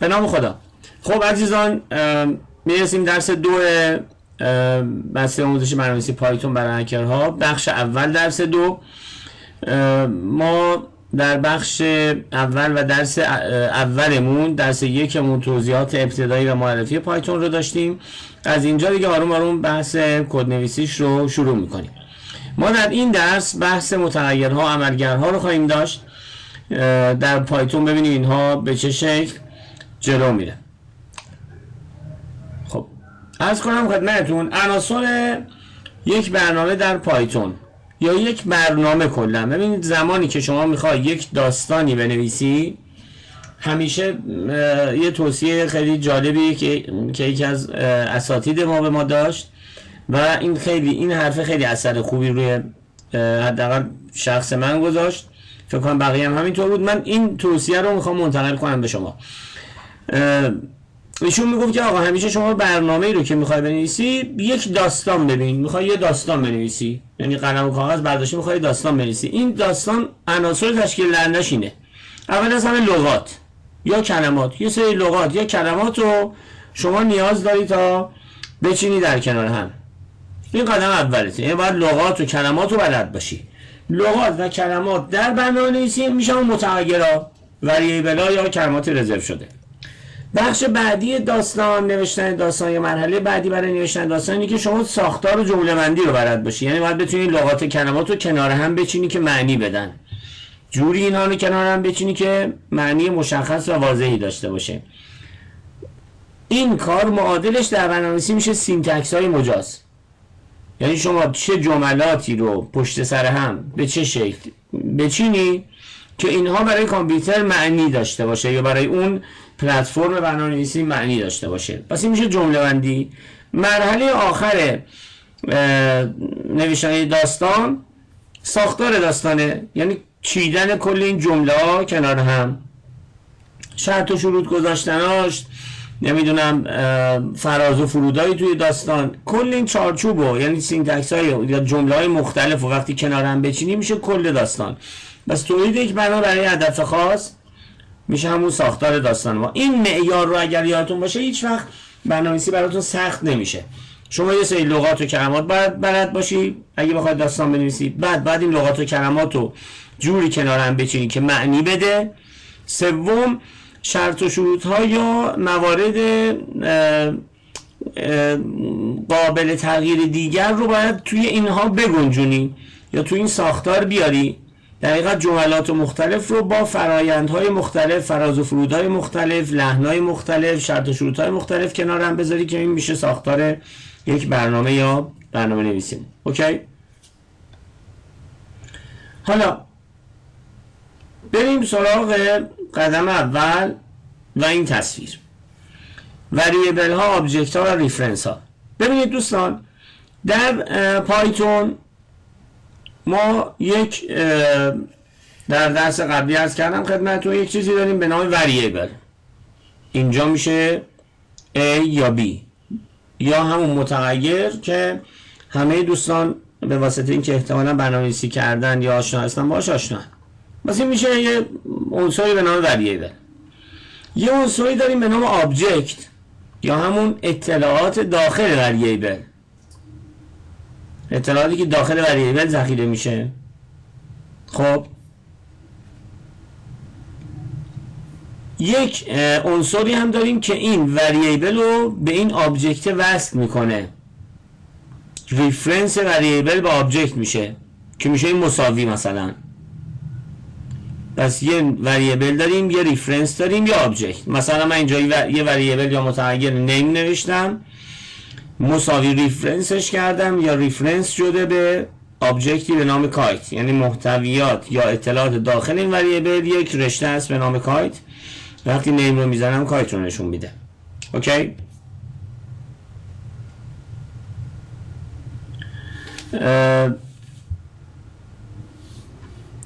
به نام خدا. خب عزیزان، میرسیم درس 2 بسته آموزش برنامه‌نویسی پایتون برای هکرها. بخش اول درس 2. ما در بخش اول و درس اولمون، درس یکمون، توضیحات ابتدایی و معرفی پایتون رو داشتیم. از اینجا دیگه آروم آروم بحث کدنویسیش رو شروع میکنیم. ما در این درس بحث متغیرها و عملگرها رو خواهیم داشت در پایتون. ببینید اینها به چه شکل جلو میره. خب عرض کنم خدمتتون عناصر یک برنامه در پایتون یا یک برنامه کلا. ببینید زمانی که شما میخوای یک داستانی بنویسی، همیشه یه توصیه خیلی جالبی که یکی از اساتید ما به ما داشت و این حرف خیلی اثر خوبی روی حداقل شخص من گذاشت، فکر کنم بقیه هم همینطور بود. من این توصیه رو میخوام منتقل کنم به شما. ایشون میگفت که آقا همیشه شما برنامه‌ای رو که میخوای بنویسی یک داستان ببین. میخوای یه داستان بنویسی، یعنی قلم و کاغذ برداشتی میخوای داستان بنویسی. این داستان عناصر تشکیل دهندش اینه. اول از همه لغات یا کلمات. یه سری لغات یا کلمات رو شما نیاز داری تا بچینی در کنار هم. این قدم اولته، یعنی باید لغات و کلمات رو بلد باشی. لغات و کلمات در برنامه‌نویسی میشن متغیرها، وریبل‌ها یا کلمات رزرو شده. بخش بعدی داستان، نوشتن داستان یا مرحله بعدی برای نوشتن داستان اینه که شما ساختار و جمله‌بندی رو بلد باشی. یعنی باید بتونی لغات و کلمات رو کنار هم بچینی که معنی بدن. جوری اینا رو کنار هم بچینی که معنی مشخص و واضحی داشته باشه. این کار معادلش در برنامه‌نویسی میشه سینتکس های مجاز. یعنی شما چه جملاتی رو پشت سر هم به چه شکل بچینی که اینها برای کامپیوتر معنی داشته باشه یا برای اون پلتفرم برنامه‌نویسی معنی داشته باشه. پس این میشه جمله بندی. مرحله آخر نوشتن داستان ساختار داستانه، یعنی چیدن کل این جمله ها کنار هم، شرط و شروط گذاشتناش، نمیدونم فراز و فرودایی توی داستان، کل این چارچوبو، یعنی سینتکس های یا جمله های مختلف و وقتی کنار هم بچینی میشه کل داستان. بس تولید یک برنامه برای هدف خاص میشه همون ساختار داستان ما. این معیار رو اگر یادتون باشه هیچ وقت برنامه‌نویسی براتون سخت نمیشه. شما یه سری لغات و کلمات باید بلد باشی اگه بخواید داستان بنویسی. بعد این لغات و کلمات رو جوری کنار هم بچینی که معنی بده. سوم، شرط و شروط ها یا موارد قابل تغییر دیگر رو باید توی اینها بگنجونی یا توی این ساختار بیاری. دقیقاً جملات مختلف رو با فرایندهای مختلف، فراز و فرودهای مختلف، لحنهای مختلف، شرط و شروطهای مختلف کنار هم بذاری که این میشه ساختار یک برنامه یا برنامه نویسی. اوکی؟ حالا بریم سراغ قدم اول و این تصویر. وریبل ها، آبجکت ها و ریفرنس ها. ببینید دوستان، در پایتون ما در درس قبلی عرض کردم خدمتتون یک چیزی داریم به نام وریبل. اینجا میشه A یا B یا همون متغیر که همه دوستان به واسطه اینکه احتمالاً برنامه‌نویسی کردن یا آشنا هستن باهاش آشنا. بس این میشه یه عنصری به نام وریبل. یه عنصری داریم به نام آبجکت یا همون اطلاعات داخل وریبل. اطلاعاتی که داخل وریبل ذخیره میشه. خب یک عنصری هم داریم که این وریبل رو به این آبجکت وصل میکنه. ریفرنس وریبل به آبجکت میشه که میشه این مساوی مثلا. پس یه وریبل داریم، یه ریفرنس داریم، یه آبجکت. مثلا من اینجا یه وریبل یا متغیر نیم نوشتم، مساوی ریفرنسش کردم یا ریفرنس شده به آبجکتی به نام کایت، یعنی محتویات یا اطلاعات داخل این وریبل یک رشته است به نام کایت. وقتی نیم رو میزنم کایت رو نشون میده. اوکی؟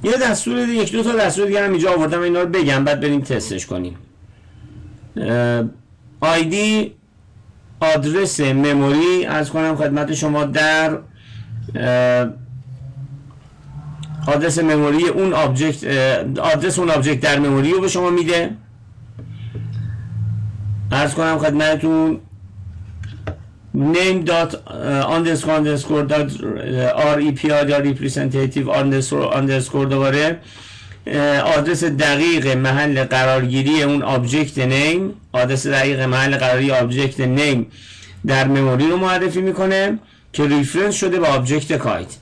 یه دستور یک دو تا دستور دیگه هم اینجا آوردم، اینا رو بگم بعد بریم تستش کنیم. آیدی، آدرس مموری عرض کنم خدمت شما. در آدرس مموری اون آدرس اون آبجکت در مموری رو به شما میده. عرض کنم خدمتون name dot underscore dot rep یا representative underscore دوباره آدرس دقیق محل قرارگیری اون آبجکت نیم، آدرس دقیق محل قراری آبجکت نیم در مموری رو معرفی میکنه که ریفرنس شده به آبجکت کایت.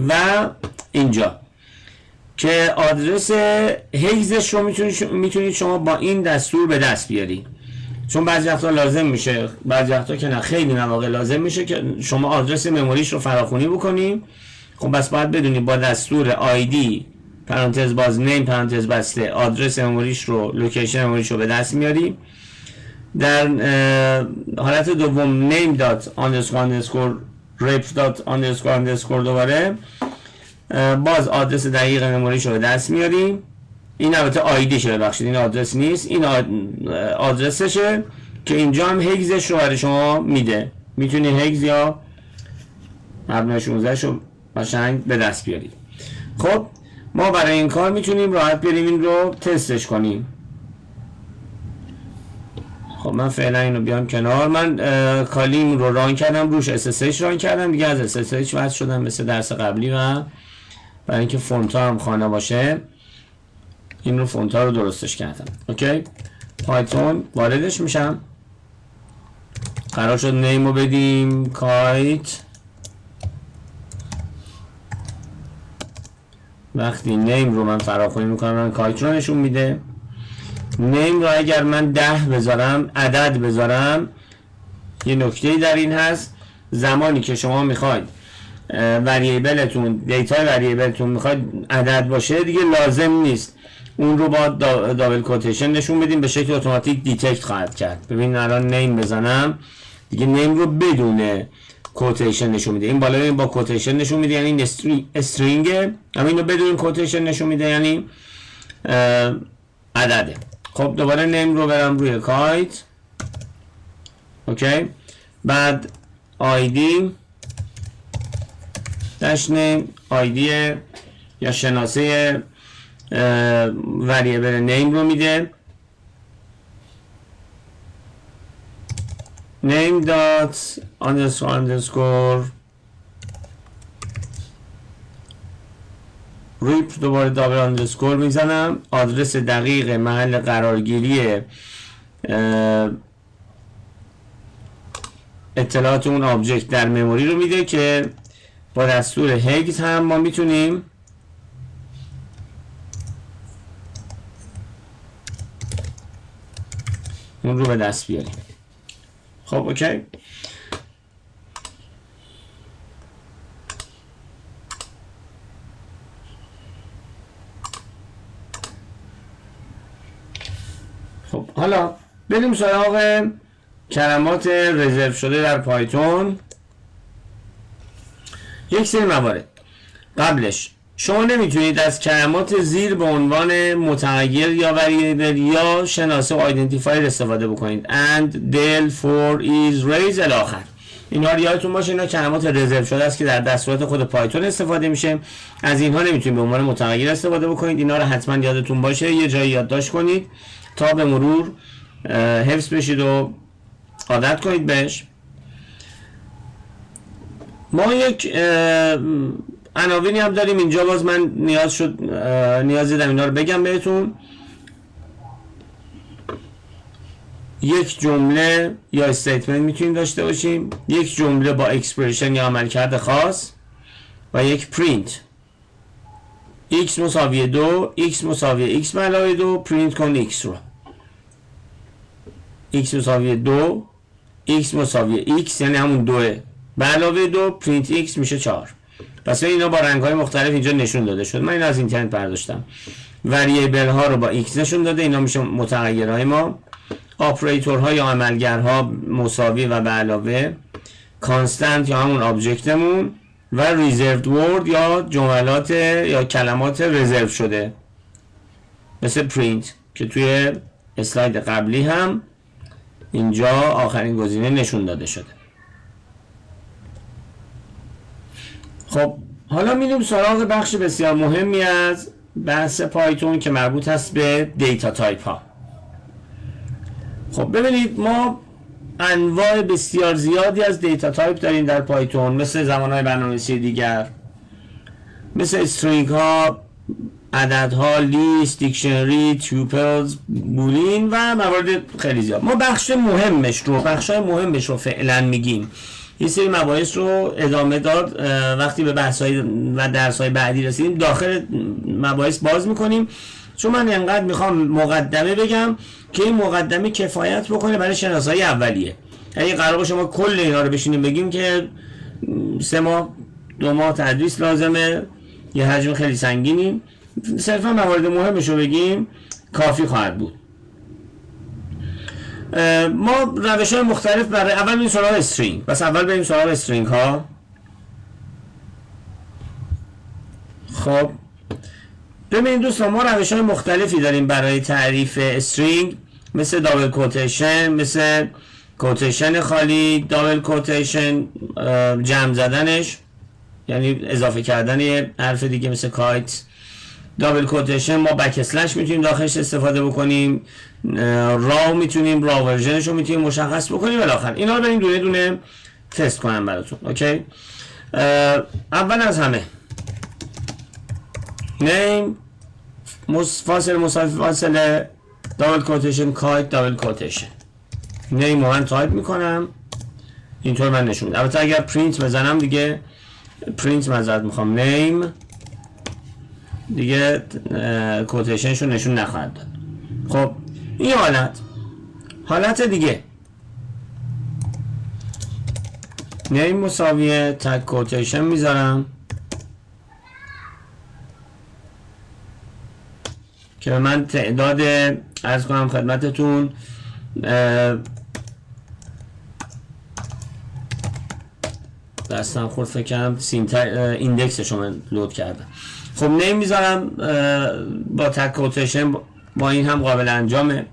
و اینجا که آدرس هیگزش رو میتونید شما با این دستور به دست بیارید، چون بعضی وقتا لازم میشه، بعضی وقتا که نه، خیلی مواقع لازم میشه که شما آدرس مموریش رو فراخوانی بکنید. خب بس باید بدونید با دستور آیدی پرانتز باز نیم پرانتز بسته آدرس مموریش رو، لوکیشن مموریش رو به دست میاری. در حالت دوم name dot underscore rep dot underscore دوباره باز آدرس دقیق مموریش رو به دست میاری. این البته آیدیشه، ببخشید این آدرس نیست، این آدرسشه که اینجا هم هگزش رو برای شما میده. میتونی هگز یا مبنای 16 رو قشنگ به دست بیارید. خب ما برای این کار میتونیم راحت بریم این رو تستش کنیم. خب من فعلا اینو بیام کنار. من کالیم رو ران کردم، روش SSH ران کردم دیگه، از SSH وصل شدم مثل درس قبلی و برای اینکه فونت ها هم خانه باشه این رو فونت ها رو درستش کردم. اوکی، پایتون واردش میشم. قرار شد نیم رو بدیم کایت. وقتی نیم رو من فراخوانی میکنم من کایت رو نشون میده. نیم رو اگر من 10 بذارم، عدد بذارم، یه نکته در این هست، زمانی که شما میخواید وریبلتون، دیتای وریبلتون میخواید عدد باشه دیگه لازم نیست اون رو با دابل کوتیشن نشون بدیم، به شکل اتوماتیک دیتکت خواهد کرد. ببین الان نیم بزنم دیگه نیم رو بدون کوتیشن نشون میده. این بالا با کوتیشن نشون میده یعنی استرینگه، اما اینو بدون کوتیشن نشون میده یعنی عدده. خب دوباره نیم رو برم روی کایت. اوکی، بعد آیدی داش نیم، آیدی یا شناسه وریبل نیم رو میده. name dot underscore rep دوباره دابل اندرسکور میزنم، آدرس دقیق محل قرارگیری اطلاعات اون آبجکت در مموری رو میده که با دستور هگز هم ما میتونیم اون رو به دست بیاریم. خب اوکی، خب حالا بریم سراغ کلمات رزرو شده در پایتون. یک سری موارد قبلش شما نمیتونید از کلمات زیر به عنوان متغیر یا وریبل یا شناسه و آیدنتیفایر استفاده بکنید. and, del, for, is, raise الاخر. اینها رو یادتون باشه، اینا کلمات رزرو شده است که در دستورات خود پایتون استفاده میشه. از اینها نمیتونید به عنوان متغیر استفاده بکنید. اینا رو حتما یادتون باشه، یه جایی یادداشت کنید تا به مرور حفظ بشید و عادت کنید بهش. ما یک عناوینی هم داریم اینجا، باز من نیاز دیدم اینا رو بگم بهتون. یک جمله یا استیتمنت میتونیم داشته باشیم، یک جمله با اکسپرشن یا عملکرد خاص و یک پرینت. x مساوی 2، x مساوی x علاوه 2، پرینت کن x رو. x مساوی 2، x مساوی x یعنی همون 2 به علاوه 2، پرینت x میشه 4. پس اینا با رنگ های مختلف اینجا نشون داده شد. من این از اینترنت برداشتم. وریبل ها رو با x نشون داده، اینا میشه متغیرهای ما. آپریتورها یا عملگرها مساوی و به علاوه، کانستنت یا همون آبجکتمون، و ریزرود ورد یا جملات یا کلمات رزرو شده مثل پرینت که توی اسلاید قبلی هم اینجا آخرین گزینه نشون داده شده. خب حالا میریم سراغ بخش بسیار مهمی از بحث پایتون که مربوط هست به دیتا تایپ ها. خب ببینید ما انواع بسیار زیادی از دیتا تایپ داریم در پایتون، مثل زمانهای برنامه‌نویسی دیگر، مثل استرینگ ها، عددها، لیست، دیکشنری، توپلز، بولین و موارد خیلی زیاد. ما بخشای مهمش رو فعلا میگیم. یه سری مباحث رو ادامه داد وقتی به بحث‌های و درس‌های بعدی رسیدیم داخل مباحث باز میکنیم، چون من انقدر میخوام مقدمه بگم که این مقدمه کفایت بکنه برای شناسایی اولیه. یعنی قرار باشه ما کل اینا رو بشینیم بگیم که 3 ماه 2 ماه تدریس لازمه، یه حجم خیلی سنگینی. صرفا موارد مهمش رو بگیم کافی خواهد بود. ما روش‌های مختلف برای اول بریم سراغ استرینگ. بس اول بریم سراغ استرینگ ها. خب ببینید دوستان، ما روش‌های مختلفی داریم برای تعریف استرینگ، مثل دابل کوتیشن، مثل کوتیشن خالی، دابل کوتیشن، جمع زدنش یعنی اضافه کردن یه حرف دیگه مثل کایت، دابل کوتیشن ما بک اسلش میتونیم داخلش استفاده بکنیم، راو میتونیم راو ورژنش رو میتونیم مشخص بکنیم. بالاخره اینا رو بریم دونه دونه تست کنم براتون. اوکی، اول از همه نیم فاصله دابل کوتیشن کایت دابل کوتیشن، نیم رو من تایپ میکنم اینطور من نشون میدم. البته اگر پرینت بزنم دیگه پرینت معذرت میخوام، نیم دیگه کوتیشنش رو نشون نخواهد داد. خب این حالت دیگه نیم مساویه تگ کوتیشن میذارم که من تعداد عرض کنم خدمتتون دستم خورد فکر کنم ایندکسش رو من لود کردم. خب نیم میذارم با تگ کوتیشن، با این هم قابل انجامه.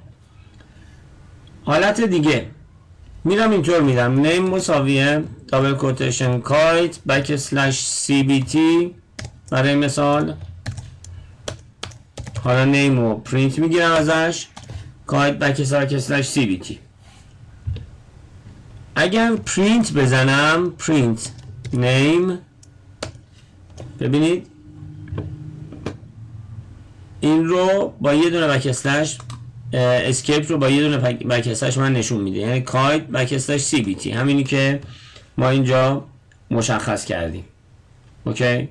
حالت دیگه میرم اینطور میدم نیم مساویه دابل کوتیشن کایت بک اسلش سی بی تی برای مثال. حالا نیم رو پرینت میگیرم ازش، کایت بک اسلش سی بی تی. اگر پرینت بزنم پرینت نیم، ببینید این رو با یه دونه بک اسلش اسکیپ رو با یه دونه بک اسلش من نشون میده، یعنی کایت بک اسلش سی بی تی، همینی که ما اینجا مشخص کردیم. اوکی،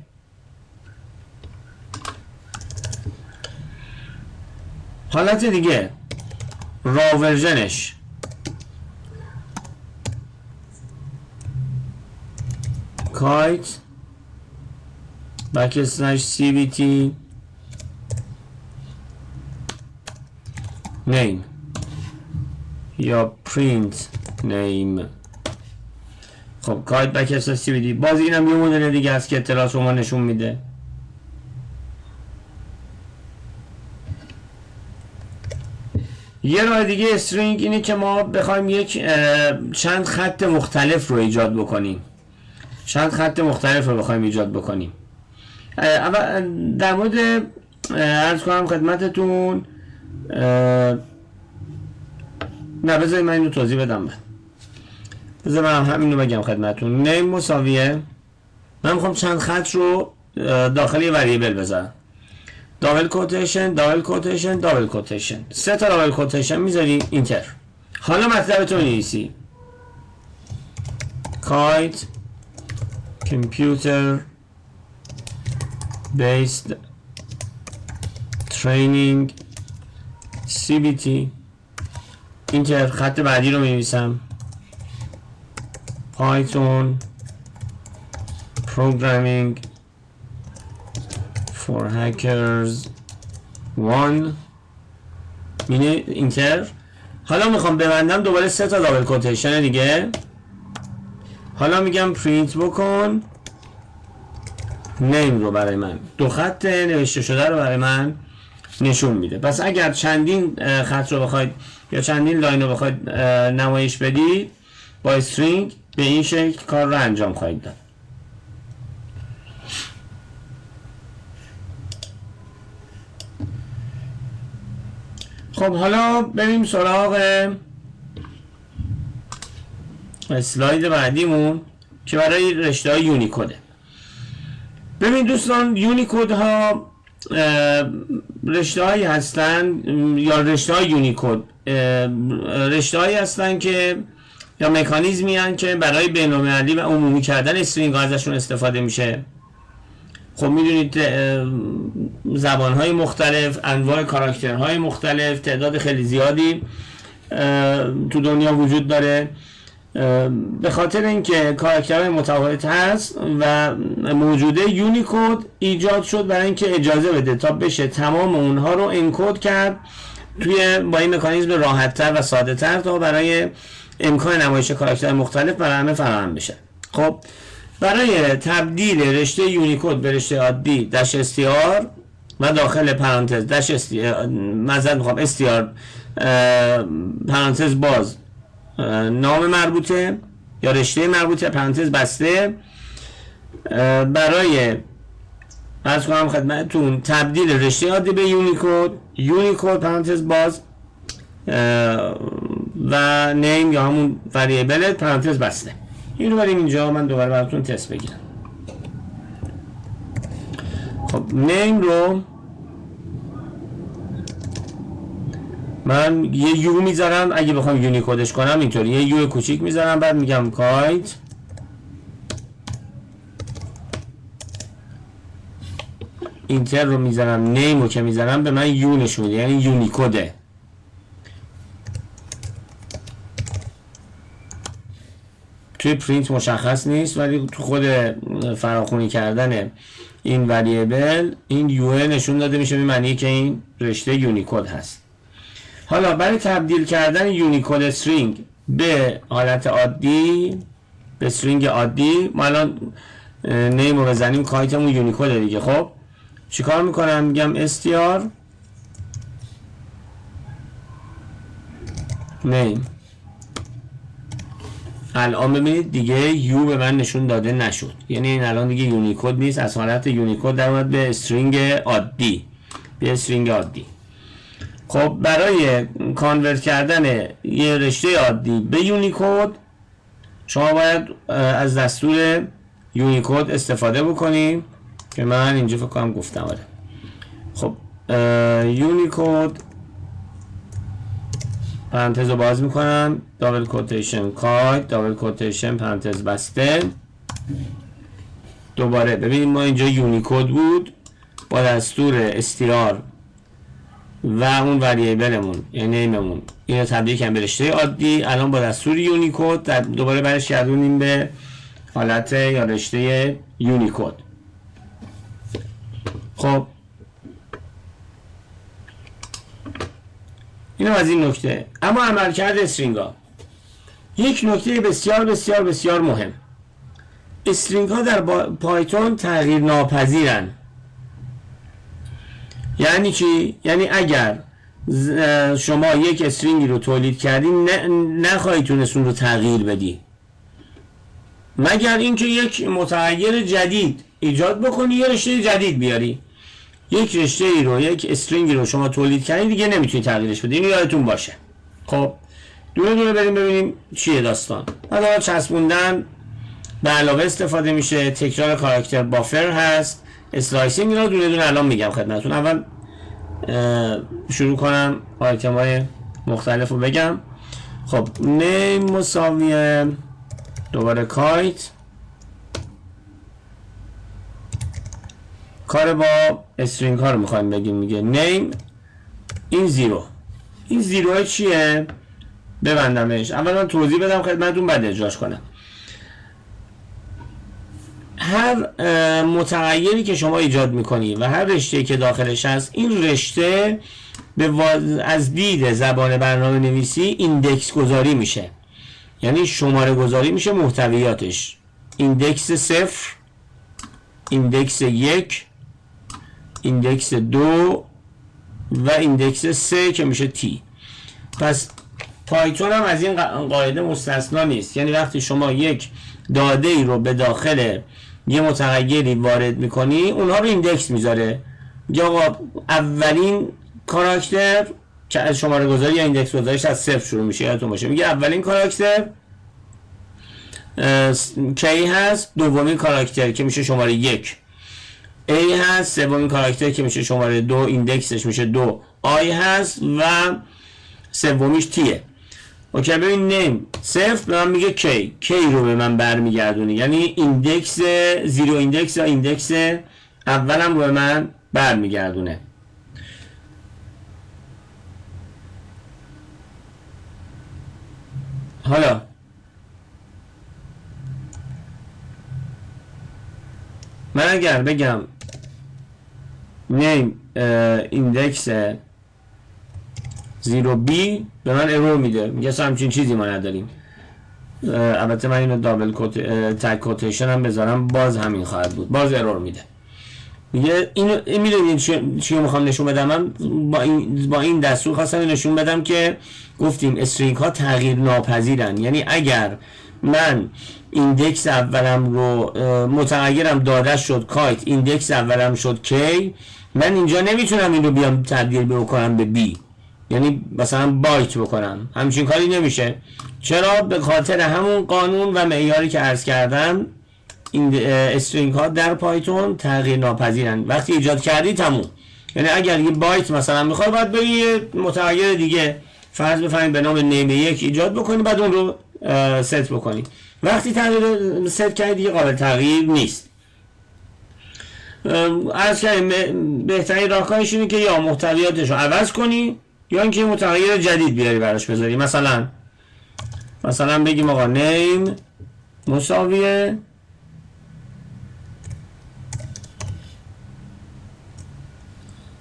حالت دیگه راو ورژنش کایت بک اسلش سی بی تی نیم یا پرینت نیم. خب کایت بک اسلش سی بی تی، باز اینم یه مدل دیگه است که اطلاعات رو ما نشون میده. یه راه دیگه استرینگ اینه که ما بخوایم یک چند خط مختلف رو ایجاد بکنیم، اول در مورد عرض کنم خدمتتون نه بذارید من اینو توضیح بدم. بذارید من همینو بگم خدمتتون. نیم مساویه من میخوام چند خط رو داخل یه وریبل بذارم، دابل کوتیشن دابل کوتیشن دابل کوتیشن، 3 تا دابل کوتیشن میذاری اینتر. حالا مطلبتون می‌نویسی کایت computer based training CBT اینتر. خط بعدی رو می‌نویسم Python programming for hackers 1 مینه اینتر. حالا میخوام ببندم دوباره 3 تا دابل کوتیشن دیگه. حالا میگم پرینت بکن نیم رو برای من، 2 خط نوشته شده رو برای من نشون میده. پس اگر چندین خط رو بخواید یا چندین لاین رو بخواید نمایش بدید با استرینگ به این شکل کار رو انجام خواهید داد. خب حالا بریم سراغ اسلاید بعدیمون که برای رشته های یونیکوده. ببین دوستان، یونیکود ها رشته هایی هستن یا رشته های یونیکود رشته هایی هستن که یا مکانیزمی هستن که برای بین‌المللی و عمومی کردن استرینگ ها ازشون استفاده میشه. خب میدونید زبان های مختلف، انواع کاراکترهای مختلف، تعداد خیلی زیادی تو دنیا وجود داره. به خاطر اینکه کاراکترهای متفاوت هست و موجوده، یونیکود ایجاد شد برای اینکه اجازه بده تا بشه تمام اونها رو انکد کرد با این مکانیزم راحت‌تر و ساده‌تر تا برای امکان نمایش کاراکتر مختلف برای همه فراهم بشه. خب برای تبدیل رشته یونیکود به رشته عادی -str و داخل پرانتز str پرانتز باز نام مربوطه یا رشته مربوطه پرانتز بسته، برای عرض کنم خدمتتون تبدیل رشته عادی به یونیکود پرانتز باز و نیم یا همون وریبل پرانتز بسته. اینو بریم اینجا من دوباره براتون تست بگیرم. خب نیم رو من یه یو میذارم، اگه بخوام یونیکودش کنم اینطوری یه یو کوچیک میذارم، بعد میگم کایت اینتر رو میذارم، نیم رو که میذارم به من یو نشون میده، یعنی یونیکوده. توی پرینت مشخص نیست ولی تو خود فراخونی کردن این وریبل این یو نشون داده میشه، به معنی که این رشته یونیکود هست. حالا برای تبدیل کردن یونیکود استرینگ به حالت عادی، به استرینگ عادی، ما الان نیم رو بزنیم کایتمون یونیکوده دیگه. خب چیکار میکنم؟ میگم str نیم. الان ببینید دیگه یو به من نشون داده نشد، یعنی این الان دیگه یونیکود نیست، از حالت یونیکود در اومد به استرینگ عادی، به استرینگ عادی. خب برای کانورت کردن یه رشته عادی به یونیکود شما باید از دستور یونیکود استفاده بکنیم که من اینجا فکر کنم گفتم. آره خب یونیکود پرانتز رو باز میکنم، دابل کوتیشن کایت، دابل کوتیشن پرانتز بسته. دوباره ببینید ما اینجا یونیکود بود با دستور str و اون وریبلمون یعنی نیممون اینو تبدیل کردیم به رشته عادی. الان با دستور یونیکود دوباره برش گردونیم به حالت یا رشته یونیکود. خب اینم از این نکته. اما عملکرد استرینگ ها یک نکته بسیار بسیار بسیار مهم. استرینگ ها در پایتون تغییر ناپذیرن. یعنی چی؟ یعنی اگر شما یک استرینگی رو تولید کردی نخواهی تونست اون رو تغییر بدی، مگر اینکه یک متغیر جدید ایجاد بکنی یا رشته جدید بیاری. یک رشته ای رو، یک استرینگی رو شما تولید کردی دیگه نمیتونی تغییرش بدی، اینو یادتون باشه. خب دونه دونه بریم ببینیم چیه داستان. حالا چسبوندن به علاوه استفاده میشه، تکرار کاراکتر بافر هست، اسلایسینگ رو دونه دونه الان میگم خدمتتون. اول شروع کنم آیتم های مختلف رو بگم. خب نیم مساویه دوباره کایت، کار با استرینگ ها رو میخوایم بگیم. میگه نیم این زیرو. این زیرو چیه؟ ببندمش. اول من توضیح بدم خدمتتون بعد اجراش کنم. هر متغیری که شما ایجاد میکنی و هر رشته که داخلش هست، این رشته از دید زبان برنامه نویسی ایندکس گذاری میشه، یعنی شماره گذاری میشه محتویاتش. ایندکس 0، ایندکس 1، ایندکس 2 و ایندکس 3 که میشه تی. پس پایتون هم از این قاعده مستثنا نیست. یعنی وقتی شما یک داده ای رو به داخل یه متغیری وارد میکنی، اونها رو ایندکس میذاره. یا آقا اولین کاراکتر که از شماره گذاری یا ایندکس گذاریش از 0 شروع میشه، یادتون باشه. میگه اولین کاراکتر K هست دومین کاراکتر که میشه شماره 1، A هست سومین کاراکتر که میشه شماره 2 ایندکسش میشه 2، I هست و سومیش تیه. اوکی ببین نیم صفر به من میگه کی رو به من برمیگردونه، یعنی ایندکس زیرو ایندکس یا ایندکس اولم رو به من برمیگردونه. حالا من اگر بگم نیم ایندکس 0b به من ارور میده، میگه همچین چیزی ما نداریم. البته من اینو دابل تگ کوتیشن هم بذارم باز همین خواهد بود، باز ارور میده. میگه این میدونید چی میخوام نشون بدم؟ من با این دستور خواستم نشون بدم که گفتیم استرینگ ها تغییر ناپذیرن، یعنی اگر من ایندکس اولم رو متغیرم داده شد کایت، ایندکس اولم شد کی، من اینجا نمیتونم این رو بیام تبدیل بکنم به بی، یعنی مثلا بایت بکنم، همچین کاری نمیشه. چرا؟ به خاطر همون قانون و معیاری که عرض کردم این استرینگ ها در پایتون تغییر ناپذیرن. وقتی ایجاد کردی تموم، یعنی اگر یه بایت مثلا میخوای باید بری یه متغیر دیگه فرض بفرمایید به نام نیم 1 ایجاد بکنی بعد اون رو ست بکنی. وقتی تغییر ست کردی دیگه قابل تغییر نیست. عرض کردیم بهترین راهکارش اینه که یا محتویاتش رو عوض کنی یا اینکه متغیر جدید بیاری براش بذاری. مثلا بگیم آقا نیم مساویه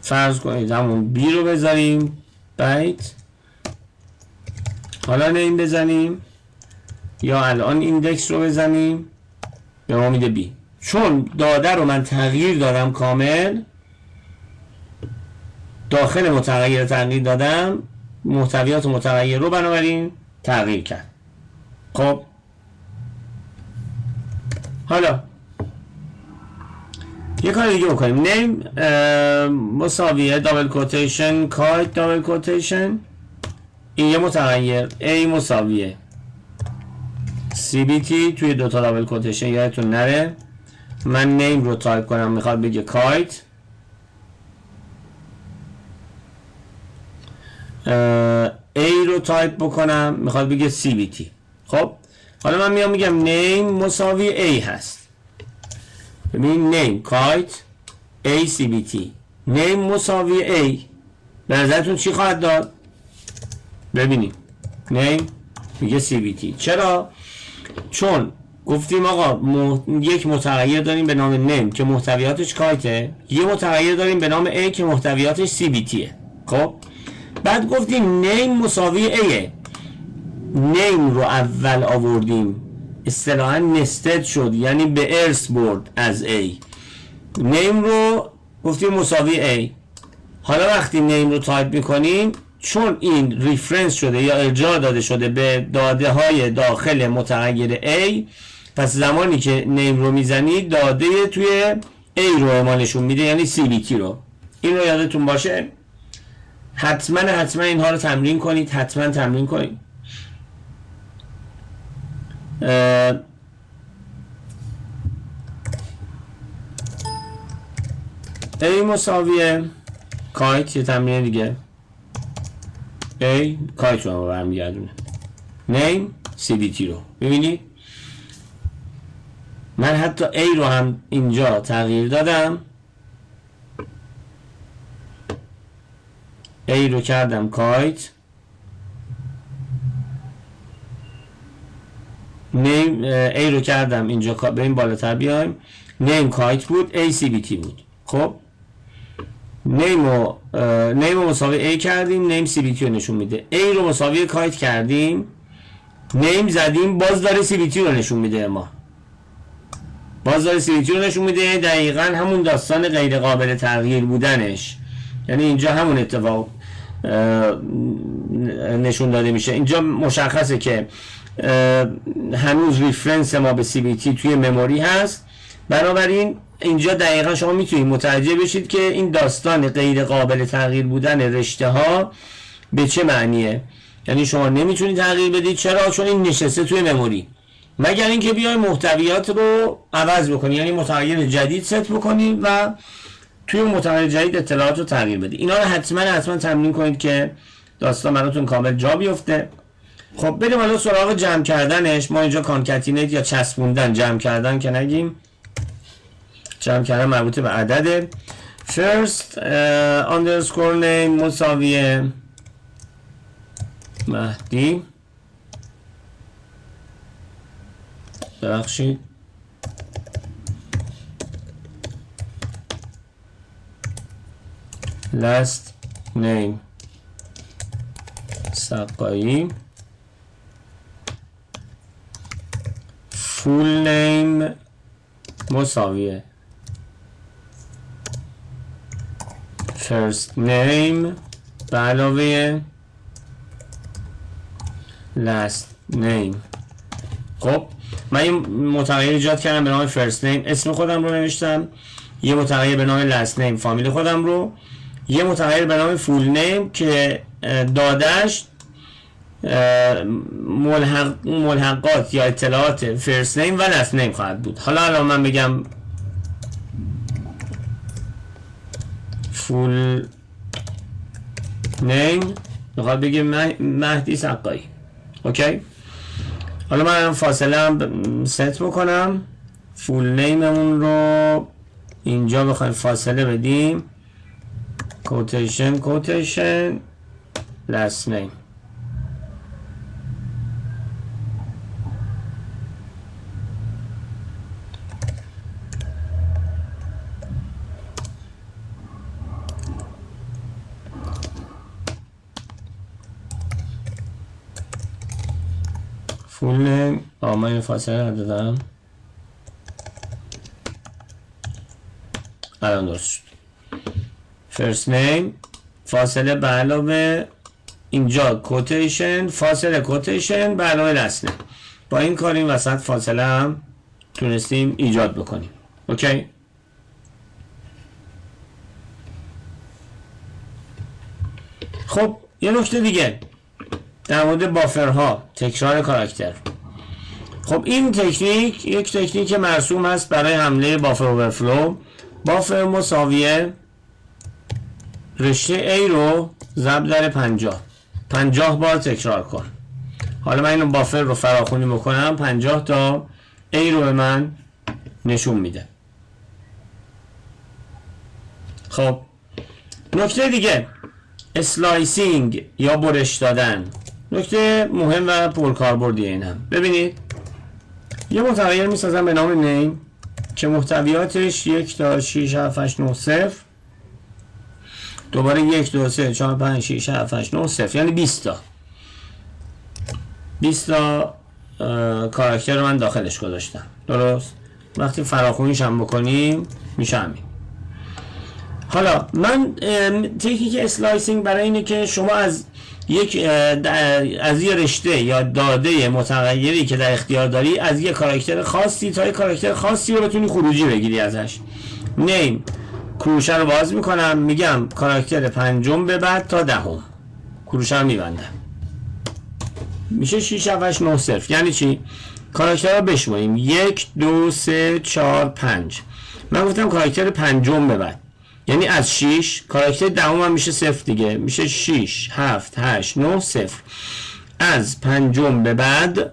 فرض کنید همون بی رو بذاریم بایت، حالا نیم بزنیم یا الان ایندکس رو بزنیم به ما میده بی. چون داده رو من تغییر دادم کامل، داخل متغیر تغییر دادم، محتویات متغیر رو بنابراین تغییر کرد. خب حالا یه کار دیگه بکنیم. نیم مساویه دابل کوتیشن کایت دابل کوتیشن، این یه متغیر A مساویه CBT توی دوتا دابل کوتیشن، یادتون نره. من نیم رو تایپ کنم میخواد بگه کایت، A رو تایپ بکنم میخواد بگه CBT. خب حالا من میام میگم نیم مساوی A هست. ببین نیم کایت A CBT، نیم مساوی A به نظرتون چی خواهد داد؟ ببینیم نیم میگه CBT. چرا؟ چون گفتیم آقا یک متغیر داریم به نام نیم که محتویاتش کایته، یه متغیر داریم به نام A که محتویاتش CBTه. خب بعد گفتیم نیم مساوی A، نیم رو اول آوردیم اصطلاحاً نستد شد، یعنی به ارث برد از A. نیم رو گفتیم مساوی A. حالا وقتی نیم رو تایپ میکنیم چون این ریفرنس شده یا ارجاع داده شده به داده های داخل متغیر A، پس زمانی که نیم رو میزنید داده توی A رو ما نشون میده، یعنی CBT رو. این رو یادتون باشه، حتما اینها رو تمرین کنید، حتما تمرین کنید. A مساویه کایت، یه تمرین دیگه A کایت رو برمیگردونه، نیم CBT رو. ببینید من حتی A رو هم اینجا تغییر دادم، A رو کردم کایت، نیم A رو کردم اینجا، بریم بالاتر بیایم، نیم کایت بود A CBT بود. خب نیم رو مساوی A کردیم، نیم CBT رو نشون میده. A رو مساوی کایت کردیم، نیم زدیم باز داره CBT رو نشون میده، ما باز داره CBT رو نشون میده. دقیقا همون داستان غیر قابل تغییر بودنش، یعنی اینجا همون اتفاق نشون داده میشه. اینجا مشخصه که هنوز ریفرنس ما به CBT توی مموری هست، بنابراین اینجا دقیقا شما میتونید متوجه بشید که این داستان غیر قابل تغییر بودن رشته ها به چه معنیه. یعنی شما نمیتونید تغییر بدید. چرا؟ چون این نشسته توی مموری. مگر اینکه بیای محتویات رو عوض بکنی، یعنی متغیر جدید ست بکنی و توی متغیر جدید اطلاعات رو تغییر بدی. اینا رو حتما تمرین کنید که داستان براتون کامل جا بیفته. خب بریم حالا سراغ جمع کردنش. ما اینجا کانکتینیت یا چسبوندن، جمع کردن که نگیم، جمع کردن مربوط به عدده. first underscore name مساویه مهدی، ببخشید last name سقایی، full name مساویه first name به علاوه last name. خب من یه متغیر ایجاد کردم به نام first name، اسم خودم رو نوشتم، یه متغیر به نام last name فامیل خودم رو، یه متغیر به نام full name که دادش ملحقات یا اطلاعات first name و last name خواهد بود. حالا الان من بگم full name، میخواد بگه مهدی سقایی. اوکی، حالا من فاصله هم ست بکنم، فول نیممون رو اینجا بخوایم فاصله بدیم کوتیشن last name. فول نیم من این فاصله رو دادم، الان درست شد. first name فاصله به علاوه اینجا کوتیشن، فاصله کوتیشن به علاوه last name. با این کار این وسط فاصله هم تونستیم ایجاد بکنیم. اوکی، خب یه نکته دیگه در مورد بافرها، تکرار کاراکتر. خب این تکنیک یک تکنیک مرسوم هست برای حمله بافر اوورفلو. بافر مساویه رشته A رو ضرب در 50 بار تکرار کن. حالا من اینو بافر رو فراخونی بکنم، 50 تا A رو به من نشون میده. خب نکته دیگه، اسلایسینگ یا برش دادن، نکته مهم و پرکاربردی این هم. ببینید یه متغیر میسازم به نام نیم که محتویاتش 1 تا 6 7 8 9 0، دوباره 1 2 3 4 5 6 7 8 9 0، یعنی 20 تا کاراکتر رو من داخلش گذاشتم. درست؟ وقتی فراخونیش هم بکنیم میشه همین. حالا من تکنیک اسلایسینگ برای اینه که شما از یه رشته یا داده متغیری که در اختیار داری، از یه کاراکتر خاصی تا یه کاراکتر خاصی رو بتونی خروجی بگیری ازش. نیم کروشه رو باز میکنم، میگم کاراکتر 5 به بعد تا 10، کروشه رو میبندم، میشه 6 7 8 9 0. یعنی چی؟ کاراکتر رو بشماریم 1 2 3 4 5. من گفتم کاراکتر 5 به بعد، یعنی از 6 کاراکتر دهم هم میشه 0 دیگه، میشه 6 7 8 9 0. از 5 به بعد،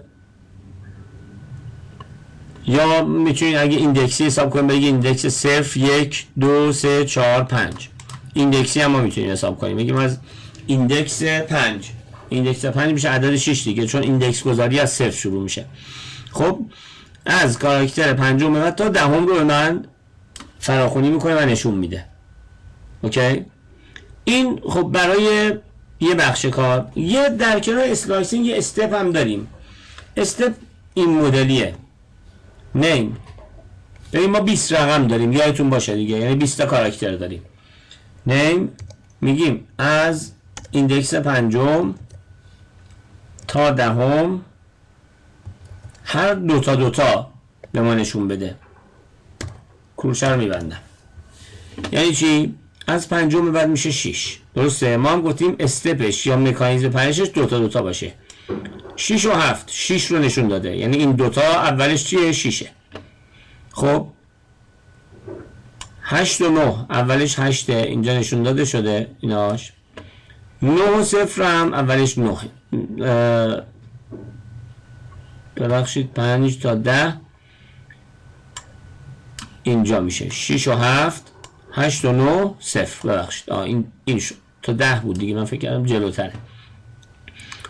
یا میتونید اگه ایندکسی حساب کنید بگید ایندکس 0 1 2 3 4 5. ایندکسی هم ما میتونید حساب کنیم، بگیم از ایندکس 5. ایندکس 5 میشه عدد 6 دیگه، چون ایندکس گذاری از 0 شروع میشه. خب از کاراکتر 5 به بعد تا 10 رو به من فراخونی میکنه و نشون میده. اوکی، این خب برای یه بخش کار. یه در کنار اسلایسینگ یه استپ هم داریم. استپ این مدلیه. نیم، ببین ما 20 رقم داریم، یادتون باشه دیگه، یعنی 20 تا کاراکتر داریم. نیم میگیم از ایندکس 5 تا 10 هر دو تا به ما نشون بده. کروشه رو میبندم. یعنی چی؟ از 5 به بعد میشه 6. درسته؟ ما هم گفتیم استپش یا مکانیزم پیشش دو تا باشه. 6 و 7 6 رو نشون داده، یعنی این دوتا اولش چیه؟ 6. خب 8 و 9 اولش 8 اینجا نشون داده شده ایناش. 9 و 0 هم اولش 9. ببخشید 5 تا 10 اینجا میشه 6 و 7 8 و 9 0. ببخشید این شد تا 10 بود دیگه، من فکر کردم جلوتره.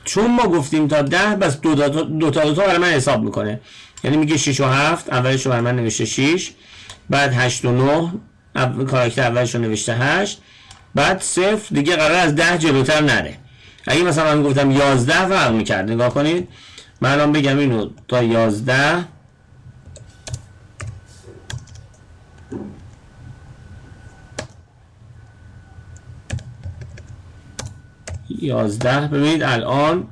چون ما گفتیم تا 10 بس دو تا برای من حساب میکنه، یعنی میگه 6 و 7 اولش رو برای من نوشته 6، بعد 8 و 9 کاراکتر اولش رو نوشته 8، بعد 0 دیگه قرار از 10 جلوتر نره. اگه مثلا من گفتم 11 فرق میکرد. نگاه کنید من الان بگم اینو تا 11 ببینید الان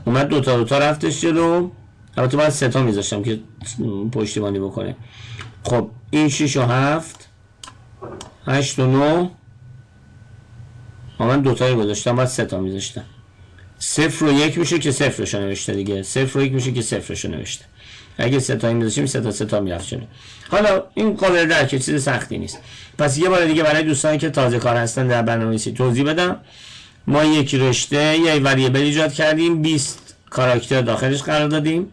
اومد دو تا رفتش جلو. البته باید 3 تا میذاشتم که پشتیبانی بکنه. خب این 6 و 7 8 و 9 من 2 تایی گذاشتم، باید 3 تا میذاشتم. 0 و 1 میشه که 0 رو نوشته دیگه، 0 و 1 میشه که 0 رو نوشته. اگه 3 تایی میذاشیم 3 تا میرفت جلو. حالا این قابل درکه، چیز سختی نیست. پس یه بار دیگه برای دوستانی که تازه کار هستن در برنامه‌نویسی توضیح بدم. ما یک رشته یه وریبل ایجاد کردیم، 20 کاراکتر داخلش قرار دادیم.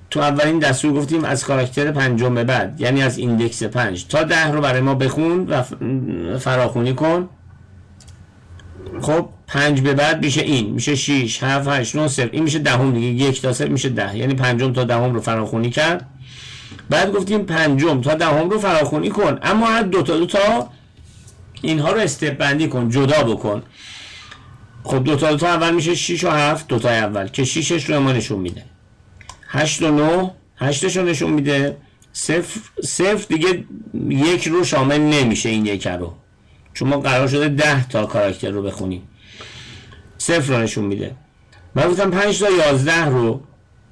تو اولین دستور گفتیم از کاراکتر 5 به بعد، یعنی از ایندکس 5 تا 10 رو برای ما بخون و فراخونی کن. خب 5 به بعد میشه این، میشه 6 7 8 9 0. این میشه دهم دیگه، 1 تا 0 میشه 10، یعنی 5 تا 10 رو فراخونی کرد. بعد گفتیم 5 تا 10 رو فراخونی کن، اما هر دو تا اینها رو استپ بندی کن، جدا بکن. خب دو تا اول میشه 6 و 7 دو تا اول که 6ش رو ما نشون میده، 8 و 9 8ش رو نشون میده. 0 دیگه 1 رو شامل نمیشه، این 1 رو، چون ما قرار شده 10 تا کاراکتر رو بخونیم. 0 رو نشون میده. من گفتم 5 تا 11 رو،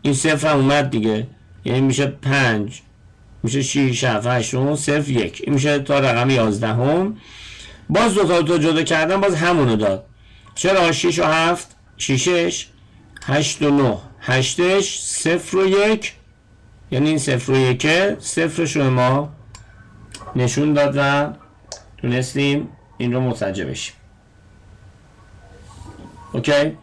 این 0 هم اومد دیگه، یعنی میشه 5 میشه 6 7 8 9 0 1. این میشه تا رقم 11 هم. باز دو تا جدا کردم، باز همونو داد. چرا 6 و 7 6ش، 8 و 9 8ش، 0 و 1 یعنی این 0 و 1 0 رو ما نشون داد و تونستیم این رو متوجه بشیم. اوکی.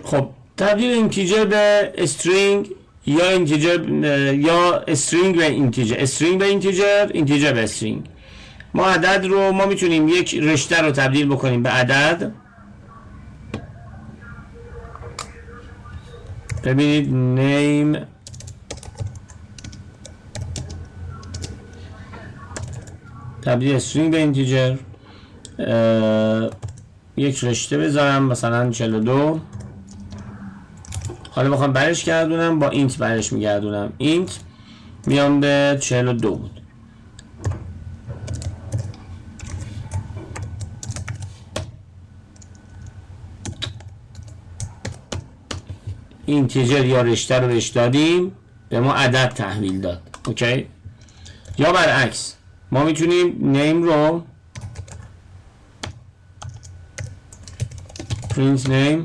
خب تبدیل اینتیجر به استرینگ یا اینتیجر یا استرینگ به اینتیجر، استرینگ به اینتیجر، اینتیجر به استرینگ. ما عدد رو ما میتونیم یک رشته رو تبدیل بکنیم به عدد. ببینید نیم تبدیل استرینگ به اینتیجر، یک رشته بذارم مثلا 42. حالا بخوام برش گردونم، با اینت برش میگردونم، اینت میام به 42 بود. اینتیجر یا رشته رو بهش دادیم، به ما عدد تحویل داد. اوکی. یا برعکس ما میتونیم نیم رو print name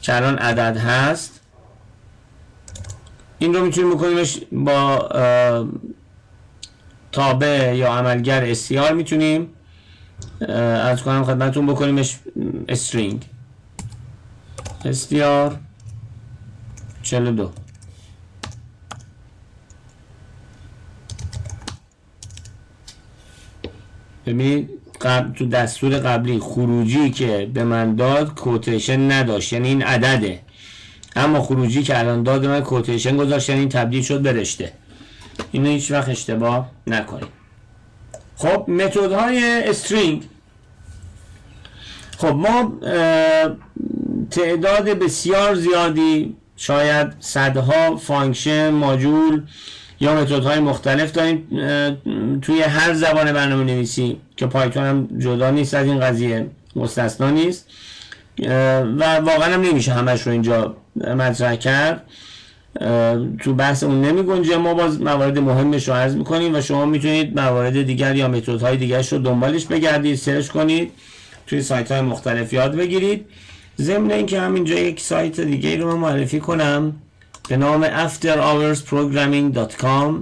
که الان عدد هست، این رو میتونیم بکنیمش با تابع یا عملگر str، میتونیم از کنم خدمتون بکنیمش string str 42. ببینید تو دستور قبلی خروجی که به من داد کوتیشن نداشت، یعنی این عدده، اما خروجی که الان داد من کوتیشن گذاشت، یعنی این تبدیل شد به رشته. اینو هیچ وقت اشتباه نکنید. خب متدهای استرینگ، خب ما تعداد بسیار زیادی، شاید صدها فانکشن، ماژول یا متدهای مختلف داریم توی هر زبان برنامه نویسی که پایتون هم جدا نیست از این قضیه، مستثنا نیست و واقعا هم نمیشه همش رو اینجا مطرح کرد، تو بحث اون نمی گنجه. ما باز موارد مهمش رو عرض میکنیم و شما میتونید موارد دیگر یا متدهای دیگرش رو دنبالش بگردید، سرچ کنید توی سایت های مختلف یاد بگیرید. ضمن اینکه همینجا یک سایت دیگه رو من معرفی کنم به نام afterhoursprogramming.com.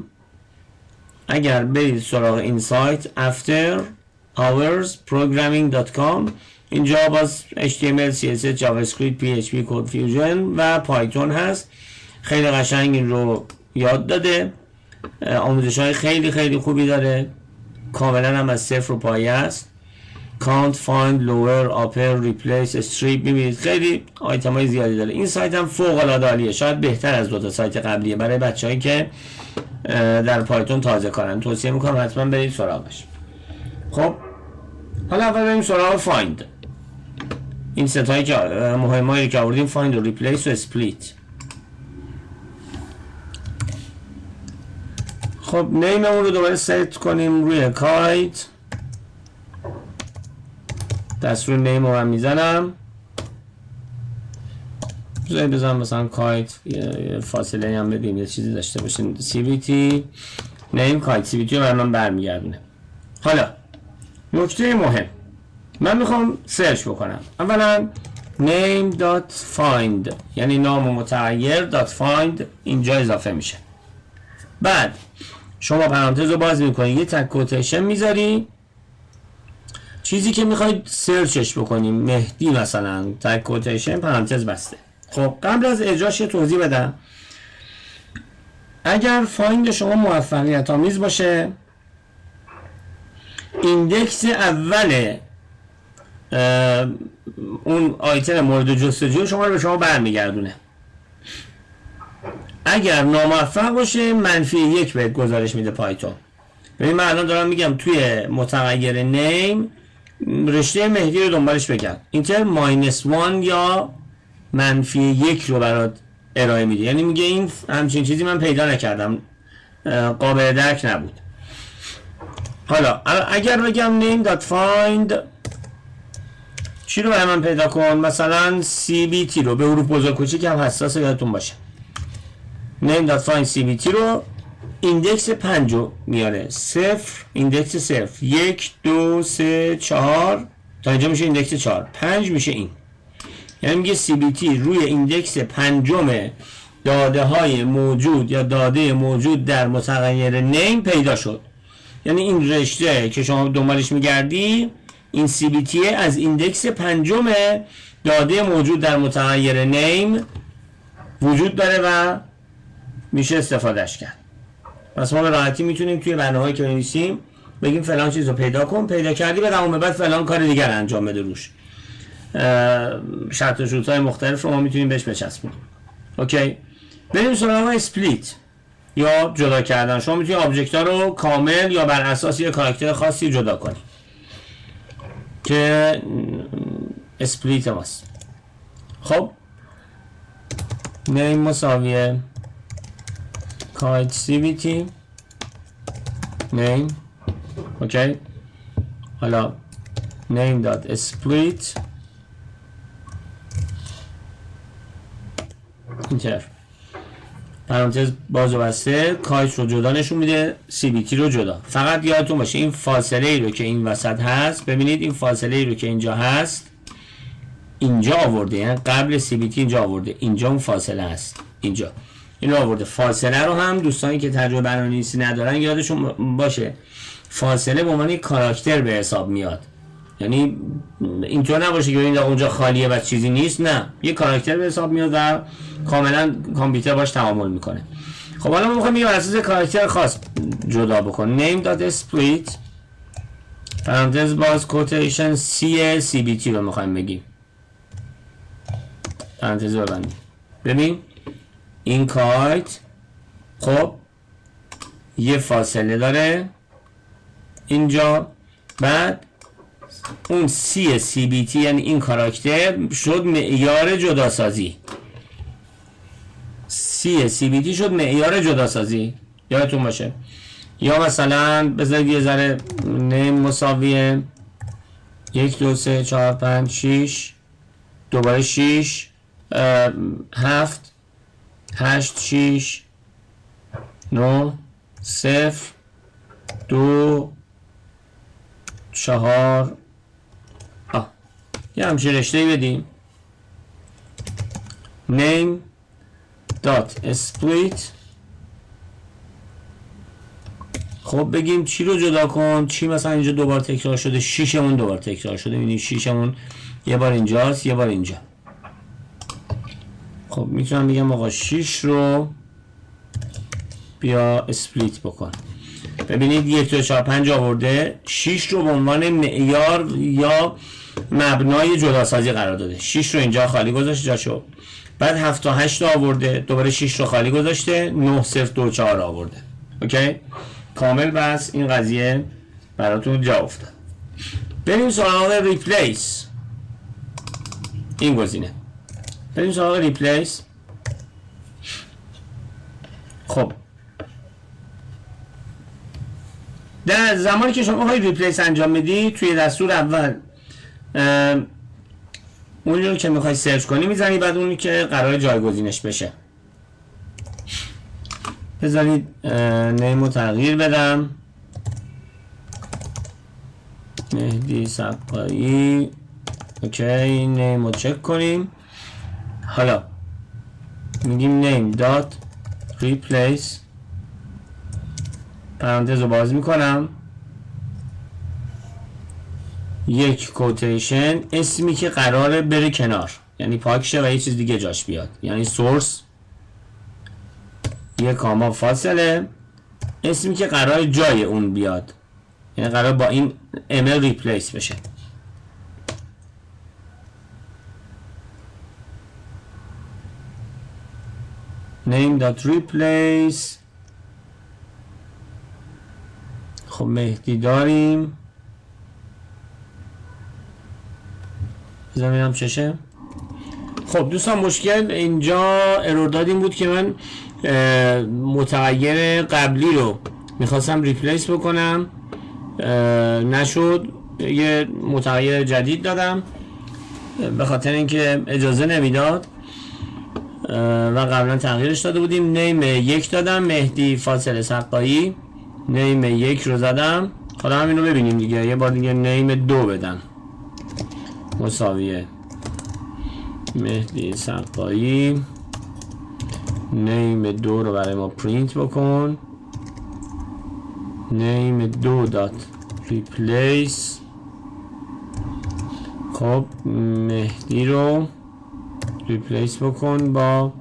اگر برید سراغ این سایت afterhoursprogramming.com، اینجا باز HTML، CSS، JavaScript، PHP، CodeFusion و پایتون هست. خیلی قشنگ این رو یاد داده، آموزش های خیلی خیلی خوبی داره، کاملا هم از صفر و پایه است. count، find، lower، upper، replace، strip، میبینید خیلی آیتم های زیادی داره. این سایت هم فوق العاده عالیه، شاید بهتر از دو تا سایت قبلیه برای بچه‌هایی که در پایتون تازه کارن. توصیه میکنم حتما برید سراغش. خب حالا اول بریم سراغ find. این ستایی که مهمایی که آوردیم find و replace و split. خب نیممون رو دوباره ست کنیم روی کایت. دست روی نیم رو من میزنم، بزنم مثلا کایت، یه فاصله هم بدیم یه چیزی داشته باشیم. cvt نیم کایت cvt رو برای من برمیگردونه. حالا نکته مهم، من میخوام سرچ بکنم. اولا name.find یعنی نام متغیر .find اینجا اضافه میشه. بعد شما پرانتز رو باز میکنی، یه تگ کوتیشن میذاری، چیزی که میخواید سرچش بکنیم، مهدی مثلا، تگ کوتیشن پرانتز بسته. خب قبل از اجراش یه توضیح بدم. اگر فایند شما موفقیت آمیز باشه، ایندکس اول اون آیتم مورد جستجو شما رو به شما برمیگردونه. اگر ناموفق باشه -1 بهت گزارش میده پایتون. ببین من الان دارم میگم توی متغیر نیم رشته مهدی رو دنبالش بگرد، اینتر -1 یا -1 رو برات ارائه میده، یعنی میگه این همچین چیزی من پیدا نکردم، قابل درک نبود. حالا اگر بگم name.find چی رو برای من پیدا کن، مثلا cbt رو به حروف بزرگ کوچیک هم حساس یادتون باشه. name.find cbt رو ایندکس 5 رو میاره، 0 ایندکس 0 1 2 3 4 تا اینجا میشه ایندکس 4، 5 میشه این، یعنی میگه cbt روی ایندکس 5 داده های موجود یا داده موجود در متغیر نیم پیدا شد. یعنی این رشته که شما دنبالش میگردی، این cbt از ایندکس 5 داده موجود در متغیر نیم وجود داره و میشه استفادهش کرد. پس ما به راحتی میتونیم توی برنامه‌ای که بنویسیم بگیم فلان چیز رو پیدا کن، پیدا کردی به به بعد فلان کار دیگر انجام بده روش. شرط و شروط‌های مختلف رو ما میتونیم بهش بچسبونیم. اوکی، بریم سراغ اسپلیت یا جدا کردن. شما میتونید آبجکت‌ها رو کامل یا بر اساس یک کاراکتر خاصی جدا کنید که اسپلیت ماست. خب نیم مساویه کایت cvt name. اوکی، حالا name.split اینتر پرانتز باز و بسته، کایت رو جدا نشون میده، cvt رو جدا. فقط یادتون باشه این فاصله ای رو که این وسط هست، ببینید این فاصله ای رو که اینجا هست اینجا آورده، یعنی قبل cvt اینجا آورده، اینجا اون فاصله هست، اینجا اینو آورده. فاصله رو هم دوستانی که تجربه برنامه‌نویسی ندارن یادشون باشه فاصله به عنوان کاراکتر به حساب میاد، یعنی اینطور نباشه که این اونجا خالیه و چیزی نیست، نه، یه کاراکتر به حساب میاد و کاملا کامپیوتر باش تعامل میکنه. خب حالا ما میخوایم یه اساس کاراکتر خاص جدا بکنیم. name.split پرانتز باز کوتیشن cbt رو میخوایم بگیم، پرانتز رو ببندیم. ببین این کایت خب یه فاصله داره اینجا، بعد اون cbt یعنی این کاراکتر شد معیار جداسازی، cbt شد معیار جداسازی، یادتون باشه. یا مثلا بذارید یه ذره نیم مساویه 1 2 3 4 5 6 دوباره 6 7 8 6 9 0 2 4 یه همچین رشته بدیم name dot split. خب بگیم چی رو جدا کن، چی مثلا اینجا دوبار تکرار شده، 6 مون دوبار تکرار شده، ببینید 6 مون یه بار اینجاست یه بار اینجا. خب میتونم بگم آقا 6 رو بیا اسپلیت بکن. ببینید 1 2 4 5 آورده، 6 رو به عنوان معیار یا مبنای جداسازی قرار داده. 6 رو اینجا خالی گذاشته جاشو، بعد 7 تا 8 آورده، دوباره 6 رو خالی گذاشته، 9 0 2 4 آورده. اوکی کامل. بس این قضیه براتون جا افتاد. بریم سراغ ریپلیس. این گزینه بریم سراغ ریپلیس. خب در زمانی که شما میخواید ریپلیس انجام بدی، توی دستور اول اون رو که میخوای سرچ کنی میزنی، بعد اونی که قرار جایگزینش بشه. بذارید نیم رو تغییر بدم، مهدی صفایی. اوکی نیم رو چک کنیم. حالا میگیم نیم دات ریپلیس، پرانتز رو باز میکنم، یک کوتیشن، اسمی که قراره بره کنار یعنی پاک شه و یه چیز دیگه جاش بیاد، یعنی سورس، یک کاما فاصله، اسمی که قرار جای اون بیاد یعنی قرار با این ایمیل ریپلیس بشه. name.replace. خب مهدی داریم، بزنم چشه. خب دوستان مشکل اینجا ارور داد این بود که من متغیر قبلی رو میخواستم ریپلیس بکنم، نشد، یه متغیر جدید دادم به خاطر اینکه اجازه نمیداد و قبلا تغییرش داده بودیم. نیم 1 دادم، مهدی فاصله سقایی، نیم 1 رو زدم. حالا همین رو ببینیم دیگه، یه بار دیگه نیم 2 بدم مساویه مهدی سقایی، نیم 2 رو برای ما پرینت بکن، نیم 2 دات ریپلیس. خب مهدی رو ریپلیس بکن با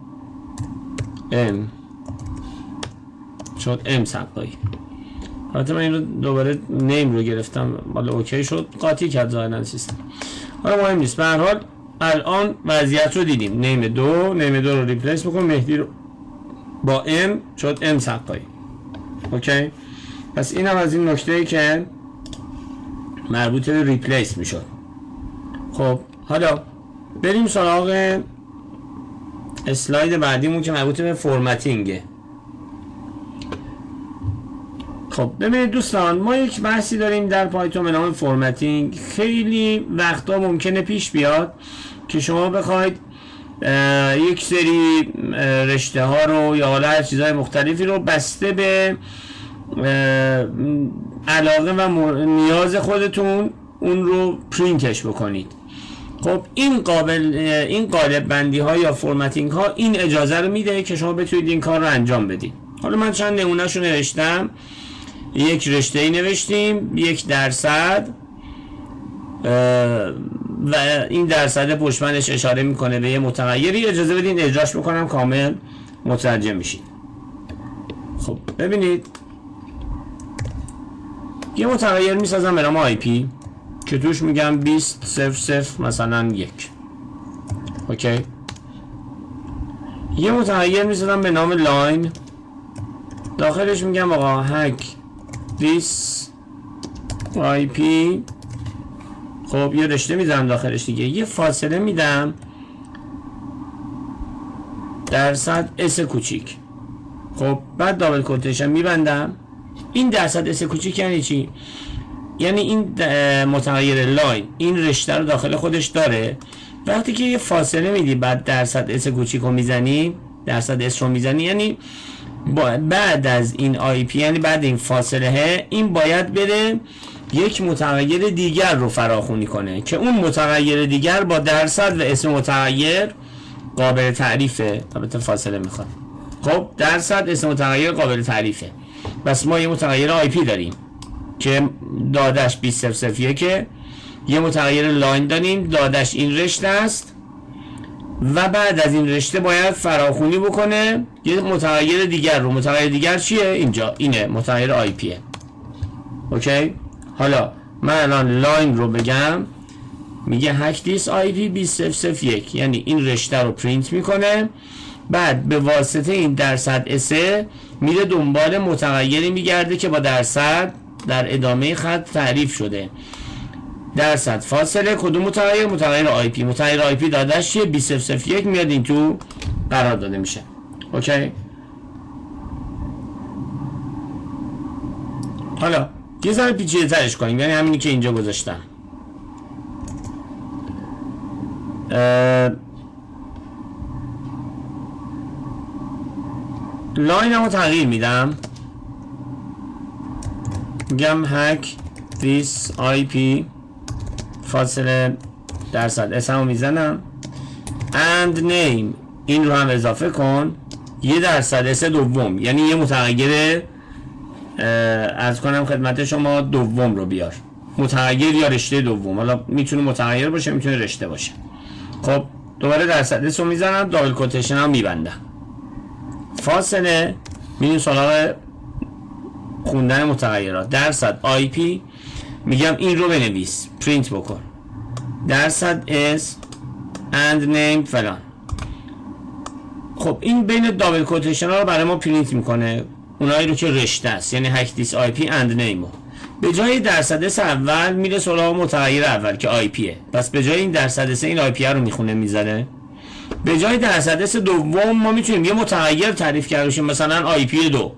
ام، شد ام سقایی. حتی من این رو دوباره نیم رو گرفتم، حالا اوکی شد، قاطی کرد ظاهرا سیستم. حالا مهم نیست، به هر حال الان وضعیت رو دیدیم. نیم 2 رو ریپلیس بکن، مهدی رو با ام، شد ام سقایی. اوکی پس این هم از این نکته‌ای که مربوط به ریپلیس میشد. خب حالا بریم سراغ اسلاید بعدیمون که مربوط به فرمتینگه. خب ببینید دوستان، ما یک بحثی داریم در پایتون به نام فرمتینگ. خیلی وقتا ممکنه پیش بیاد که شما بخواید یک سری رشته ها رو یا حالا چیزهای مختلفی رو بسته به علاقه و نیاز خودتون اون رو پرینتش بکنید. خب این قالب بندی ها یا فرمتینگ ها این اجازه رو میده که شما بتونید این کار رو انجام بدید. حالا من چند نمونهشو نوشتم. یک رشته ای نوشتیم 1% و این درصد پشتبندش اشاره میکنه به یه متغیری. اجازه بدین اجراش بکنم کامل متوجه میشید. خب ببینید یه متغیر میسازم به نام آی پی که توش میگم 20.0.0 مثلا 1. اوکی یه متغیر میسازم به نام لاین، داخلش میگم آقا هک this IP. خب یه رشته میذارم داخلش دیگه، یه فاصله میدم درصد اس کوچیک. خب بعد دابل کوتیشن میبندم. این درصد اس کوچیک یعنی چی؟ یعنی این متغیر لاین این رشته رو داخل خودش داره. وقتی که یه فاصله میدی بعد درصد اس کوچیک رو میزنی، درصد اس رو میزنی، یعنی بعد از این آی پی، یعنی بعد این فاصله این باید بره یک متغیر دیگر رو فراخوانی کنه که اون متغیر دیگر با درصد و اسم متغیر قابل تعریفه. البته فاصله میخواد. خب درصد اسم متغیر قابل تعریفه. بس ما یه متغیر آی پی داریم که دادش 2001، یه متغیر لاین داریم دادش این رشته است و بعد از این رشته باید فراخوانی بکنه یه متغیر دیگر رو. متغیر دیگر چیه؟ اینجا اینه، متغیر آی پیه. اوکی. حالا من الان لاین رو بگم، میگه هک دیس آی پی 2001، یعنی این رشته رو پرینت میکنه، بعد به واسطه این درصد اسه میره دنبال متغیری میگرده که با درصد در ادامه خط تعریف شده. درصد فاصله کدوم متغیر؟ متغیر آی پی. متغیر آی پی دادش چیه؟ 2001 میاد این تو قرار داده میشه. اوکی. حالا یه ذره پیچیده‌ترش کنیم، یعنی همینی که اینجا گذاشتم. لاین رو تغییر میدم، میگم هک دیس آی پی فاصله درصد اسمو میزنم and name این رو هم اضافه کن یه درصد اس دوم، یعنی یه متغیر از کنم خدمت شما دوم رو بیار، متغیر یا رشته دوم. حالا میتونه متغیر باشه میتونه رشته باشه. خب دوباره درصد اس رو میزنم، دابل کوتیشن هم میبندم، فاصله میریم سراغ خوندن متغیرات. درصد آی پی میگم این رو بنویس، پرینت بکن، درصد اس and name فلان. خب این بین دابل کوتیشن ها رو برای ما پرینت میکنه اونایی رو که رشته است، یعنی هک دیس آی پی and name. به جای درصد اس اول میره سراغ متغیر اول که آی پیه، پس به جای این درصد اس این آی پی رو میخونه میذاره. به جای درصد اس دوم ما میتونیم یه متغیر تعریف کرده باشیم، مثلا آی پی 2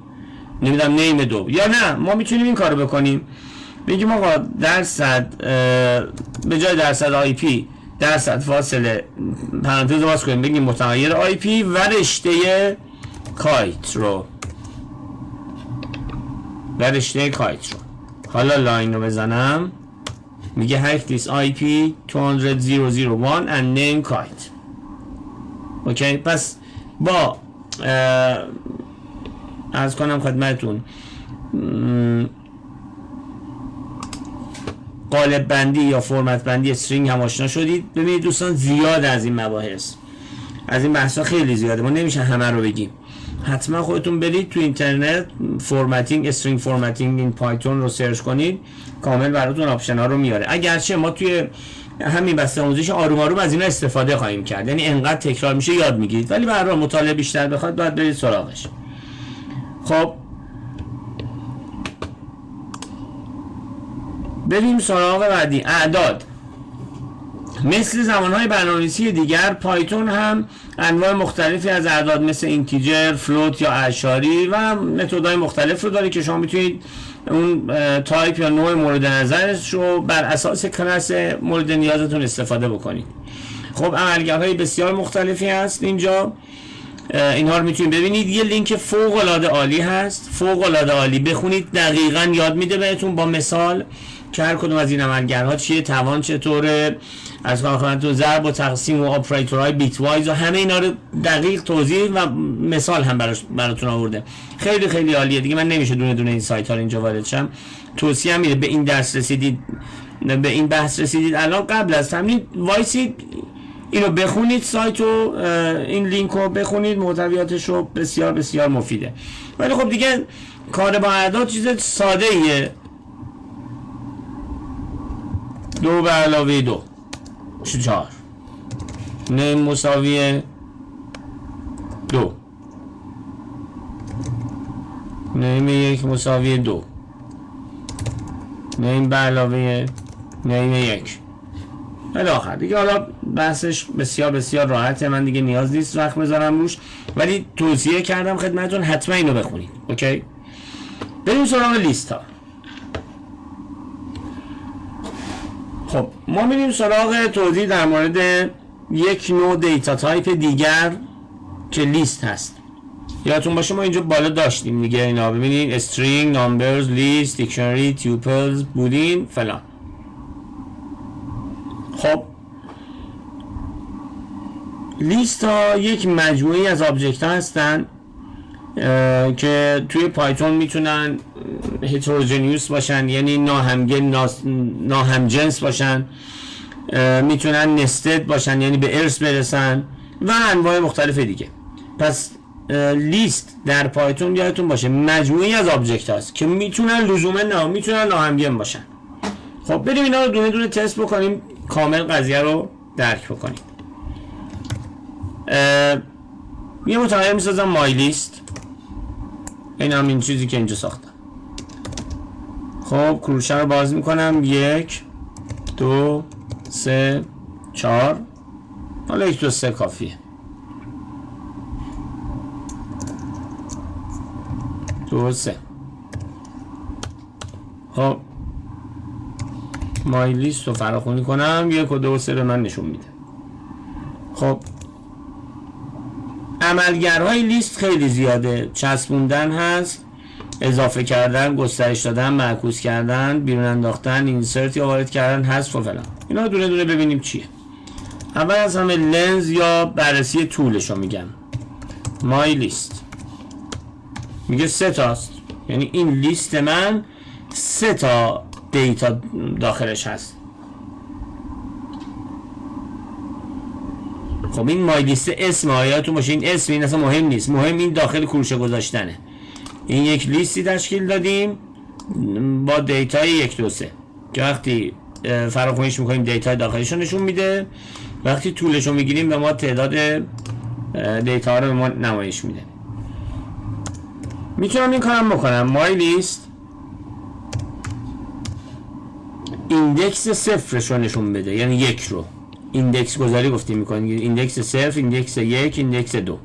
نمیدونم نیم 2، یا نه ما میتونیم این کارو بکنیم، بگیم آقا درصد به جای درصد آی پی درصد فاصله پرانتز باز کنیم بگیم متغیر آی پی و رشته کایت رو حالا لاین رو بزنم، میگه هک دیس آی پی 200.0.1 and name kite. اوکی. پس با از کنم خدمتون قالب بندی یا فرمت بندی استرینگ هم آشنا شدید. ببینید دوستان زیاد از این مباحث، از این بحثا خیلی زیاده، ما نمیشه همه رو بگیم. حتما خودتون برید تو اینترنت فرمتینگ استرینگ فرمتینگ این پایتون رو سرچ کنید، کامل براتون آپشن ها رو میاره. اگرچه ما توی همین بسته آموزش آروم آروم از اینا استفاده خواهیم کرد، یعنی انقدر تکرار میشه یاد میگیرید، ولی به هر حال مطالعه بیشتر بخواد باید برید سراغش. خب بریم سراغ بعدی، اعداد. مثل زمانهای برنامه‌نویسی دیگر پایتون هم انواع مختلفی از اعداد مثل اینتیجر، فلوت یا اعشاری و متدهای مختلف رو داره که شما میتونید اون تایپ یا نوع مورد نظرش رو بر اساس کلاس مورد نیازتون استفاده بکنید. خب عملگرهای بسیار مختلفی هست اینجا، اینها رو میتونید ببینید. یه لینک فوق العاده عالی هست، فوق العاده عالی، بخونید، دقیقاً یاد میده بهتون با مثال که هر کدوم از این عملگرها چیه، توان چطوره، از کارخانه‌تون ضرب و تقسیم و آپریتورهای بیت وایز و همه اینا رو دقیق توضیح و مثال هم براتون آورده. خیلی خیلی عالیه دیگه. من نمیشه دونه دونه این سایت ها رو اینجا وارد شم. توصیه میره به این درس رسیدید، به این بحث رسیدید الان، قبل از تمرین وایسید اینو بخونید، سایت رو این لینک رو بخونید، محتویاتش رو، بسیار بسیار مفیده. ولی خب دیگه کار با اعداد چیز ساده ایه. 2 به علاوه 2 میشه 4. نیم مساوی 2. نیم 1 مساوی 2. نیم به علاوه نیم 1 الی آخر دیگه. حالا بحثش بسیار بسیار راحته، من دیگه نیاز نیست وقت بذارم روش، ولی توصیه کردم خدمتتون حتما اینو بخونید. اوکی. بریم سراغ لیست ها. خب ما میریم سراغ توضیح در مورد یک نوع دیتا تایپ دیگر که لیست هست. یادتون باشه ما اینجا بالا داشتیم دیگه اینا، ببینید string, numbers, list, dictionary, tuples, boolean فلان. خب لیست ها یک مجموعی از آبجکت ها هستن که توی پایتون میتونن هتروجنیوس باشن، یعنی ناهمجنس باشن، میتونن نستد باشن یعنی به ارث برسن و انواع مختلف دیگه. پس لیست در پایتون یادتون باشه مجموعی از آبجکت هاست که میتونن لزوما میتونن ناهمگن باشن. خب بریم اینا رو دونه دونه تست بکنیم، کامل قضیه رو درک بکنیم. یه متغیر میسازم مای لیست، این هم این چیزی که اینجا ساختم. خب کروشه رو باز میکنم، 1 2 3 4، حالا 1 2 3 کافیه. 2 3. خب مای لیست رو فراخونی کنم، 1 و 2 و 3 به من نشون میده. خب عملگرهای لیست خیلی زیاده، چسبوندن هست، اضافه کردن، گسترش دادن، معکوس کردن، بیرون انداختن، اینسرت یا وارد کردن، حذف و فلان. اینا دونه دونه ببینیم چیه. اول از همه لنز یا بررسی طولش رو میگم. مای لیست میگه 3 تاست، یعنی این لیست من 3 تا دیتا داخلش هست. خب این مای لیست اسم آیاتون باشه، این اسم این اصلا مهم نیست، مهم این داخل کروشه گذاشتنه. این یک لیستی تشکیل دادیم با دیتای 1 2 3 که وقتی فراخونیش میکنیم دیتای داخلش رو نشون میده، وقتی طولش رو میگیریم به ما تعداد دیتا رو به ما نمایش میده. میتونم این کارم بکنم، مای لیست ایندکس صفرش رو نشون بده، یعنی 1 رو ایندکس گذاری گفتیم میکنیم، ایندکس 0 ایندکس 1 ایندکس 2.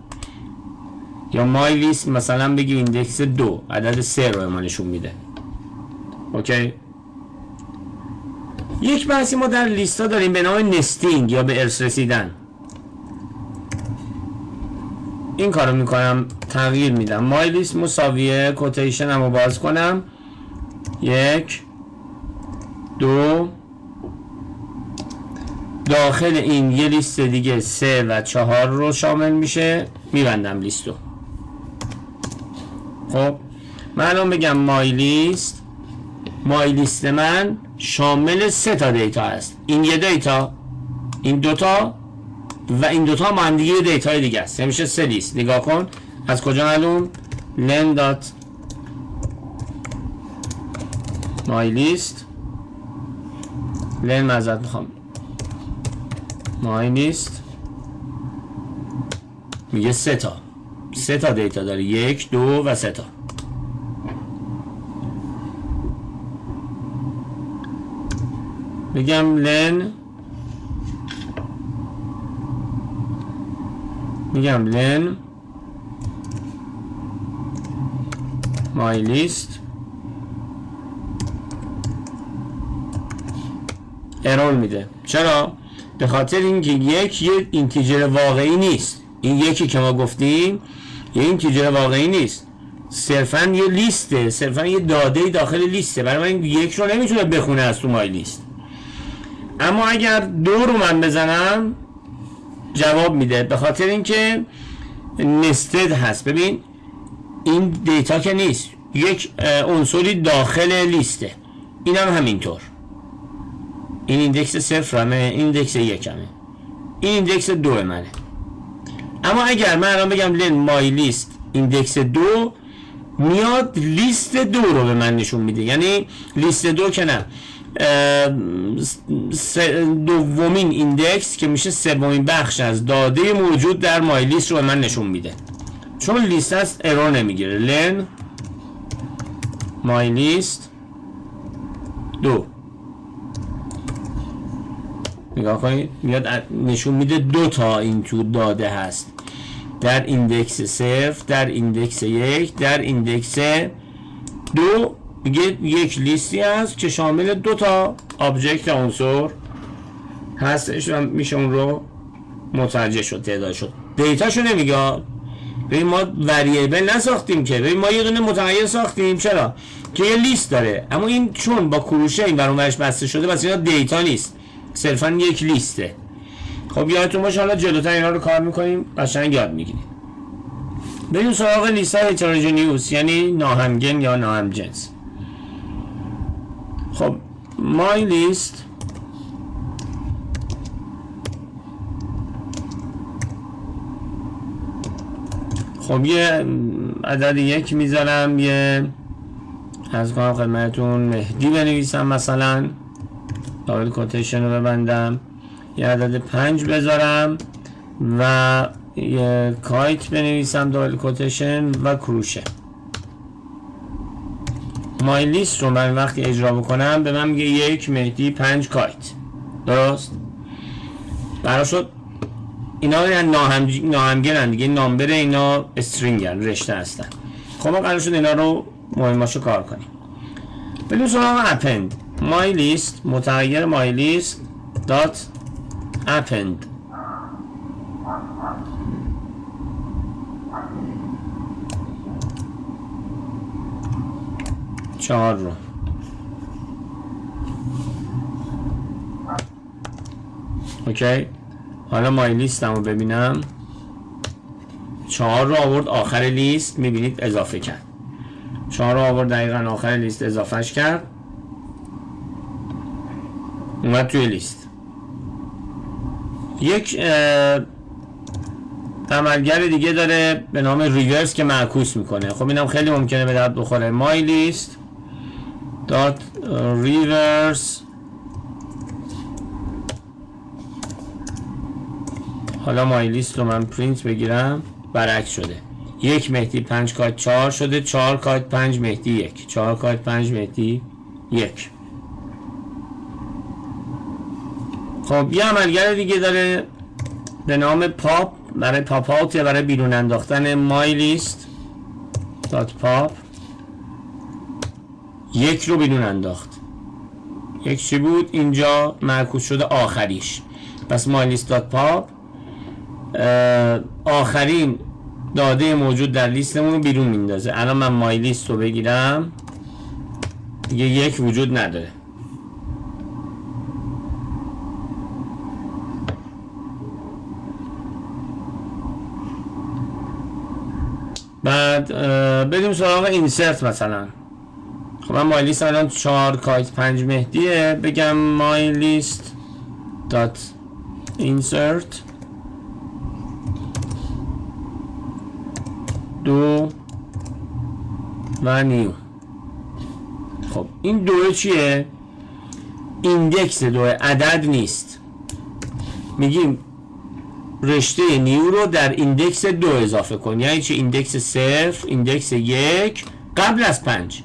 یا مای لیست مثلا بگی ایندکس 2 عدد 3 رو ما نشون میده. اوکی. یک بحثی ما در لیست ها داریم به نام نستینگ یا به ارث رسیدن. این کارو میکنم، تغییر میدم، مای لیست مساویه کوتیشن رو باز کنم، 1 2 داخل این یه لیست دیگه 3 و 4 رو شامل میشه، میبندم لیستو. خب من الان بگم مای لیست من شامل 3 تا دیتا هست، این یه دیتا، این 2 تا و این 2 تا هم دیگه دیتای دیگه است، میشه 3 لیست. نگاه کن از کجا معلوم؟ len dot مای لیست len معذرت میخوام مای لیست میگه 3 تا دیتا داره، 1 2 و 3 تا. بگم len مای لیست ارور میده. چرا؟ به خاطر اینکه 1 یه اینتیجر واقعی نیست. این یکی که ما گفتیم یه اینتیجر واقعی نیست، صرفا یه لیسته، صرفا یه داده داخل لیسته، برای من این 1 رو نمیتونه بخونه از تو مای لیست. اما اگر 2 رو من بزنم جواب میده، به خاطر اینکه نستد هست. ببین این دیتا که نیست، یک عنصری داخل لیسته، این هم همینطور، این ایندکس 0 همه، این ایندکس 1 همه، این ایندکس 2 منه. اما اگر من الان بگم len مای لیست ایندکس 2، میاد لیست 2 رو به من نشون میده، یعنی لیست 2 که نه، دومین ایندکس که میشه سومین بخش از داده موجود در مای لیست رو به من نشون میده. چون لیست هست ارور نمیگیره. len مای لیست 2 نگاه کنید، میاد نشون میده 2 تا این تو داده هست، در ایندکس 0 در ایندکس 1 در ایندکس 2. میگه یک لیستی هست که شامل 2 تا آبجکت عنصر هستش و میشه اون رو متوجه شد، تعداد شد. دیتاشو نمیگه، ببین ما وریبل نساختیم که، ببین ما یه دونه متغیر ساختیم. چرا؟ که یه لیست داره، اما این چون با کروشه این بر اون ورش بسته شده پس اینا دیتا نیست، صرفا یک لیسته. خب یادتون باشه حالا جلوتر اینا رو کار میکنیم قشنگ یاد میگیریم. بریم سراغ لیست های هتروژنیوس یعنی ناهمگن یا ناهمجنس. خب my list خب یه عدد یک میذارم، یه از کنم خدمتون مهدی بنویسم مثلا، دابل کوتیشن رو ببندم، یه عدد 5 بذارم و یه کایت بنویسم دابل کوتیشن و کروشه. مای لیست رو من وقتی اجرا بکنم به من میگه 1 مهدی 5 کایت. درست؟ برای شد اینا ناهمگنن دیگه، نامبر اینا استرینگن، رشته هستن. خب ما قرار شد اینا رو مهماشو کار کنیم. بریم سراغ append. my list متغیر my list dot append. چهار رو اوکی. حالا مای لیستم رو ببینم، 4 رو آورد آخر لیست، میبینید اضافه کرد. 4 رو آورد دقیقا آخر لیست اضافهش کرد، اومد توی لیست. یک عملگر دیگه داره به نام ریورس که معکوس میکنه. خب اینم خیلی ممکنه به درد بخوره. my list dot reverse. حالا مای لیست رو من پرینت بگیرم، برعکس شده. 1 مهدی 5 کایت 4 شده، 4 کایت 5 مهدی 1، 4 کایت 5 مهدی 1. خب یه عملگر دیگه داره به نام پاپ، برای پاپ آوت یا برای بیرون انداختن my list dot pop. 1 رو بیرون انداخت. 1 چی بود؟ اینجا معکوس شده آخریش. پس my list dot pop آخرین داده موجود در لیستمون رو بیرون میندازه. الان من مای لیست رو بگیرم، دیگه 1 وجود نداره. بعد بریم سراغ اینسرت مثلا. خب من مای لیست الان 4 کایت 5 مهدیه، بگم مای لیست دات اینسرت 2 و نیو. خب این 2 چیه؟ ایندکس 2 عدد نیست. میگیم رشته نیو رو در ایندکس 2 اضافه کن. یعنی چه؟ ایندکس 0 ایندکس 1 قبل از 5.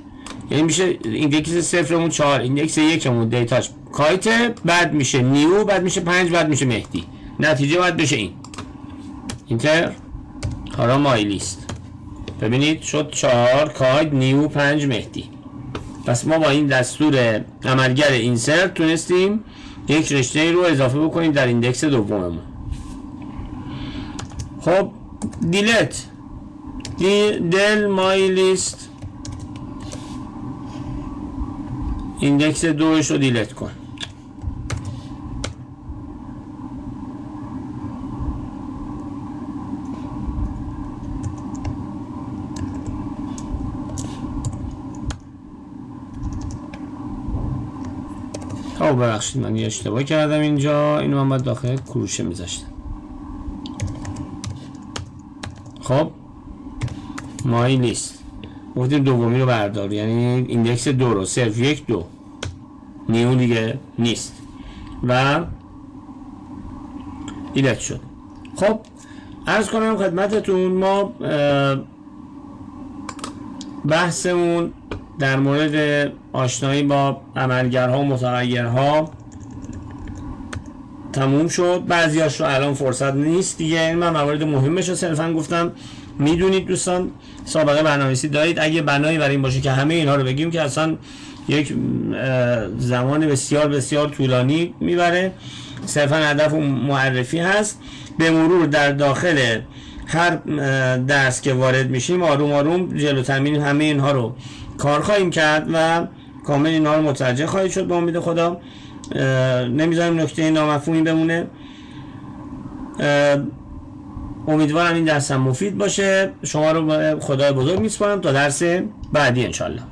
یعنی میشه ایندکس 0 مون 4، ایندکس 1 مون دیتاش کایت، بعد میشه نیو، بعد میشه 5، بعد میشه مهدی. نتیجه باید بشه این اینتر. حالا مای لیست ببینید شد 4 کایت نیو 5 مهدی. پس ما با این دستور عملگر اینسرت تونستیم یک رشته رو اضافه بکنیم در ایندکس دوممون. خب دیلت دل مای لیست ایندکس 2 رو دیلت کن. خب ببخشید من یه اشتباه کردم اینجا، اینو من باید داخل کروشه میذاشتم. خب مای لیست گفتیم دومی رو بردار، یعنی ایندکس 2 رو صرف 1 2 نیو دیگه نیست و دیلت شد. خب عرض کنم خدمتتون ما بحثمون در مورد آشنایی با عملگرها و متغیرها تموم شد. بعضیاش رو الان فرصت نیست دیگه، من موارد مهمش رو صرفا گفتم. میدونید دوستان سابقه برنامه‌نویسی دارید، اگه بنایی بر این باشه که همه اینها رو بگیم که اصلا یک زمان بسیار بسیار طولانی میبره. صرفا هدف معرفی هست. به مرور در داخل هر درس که وارد میشیم آروم آروم جلوتر میریم، همه اینها رو کار خواهیم کرد و کامل اینها رو متوجه خواهید شد به امید خدا. نمیذاریم نکته نامفهومی بمونه. امیدوارم این درس هم مفید باشه. شما رو به خدای بزرگ میسپارم تا درس بعدی انشالله.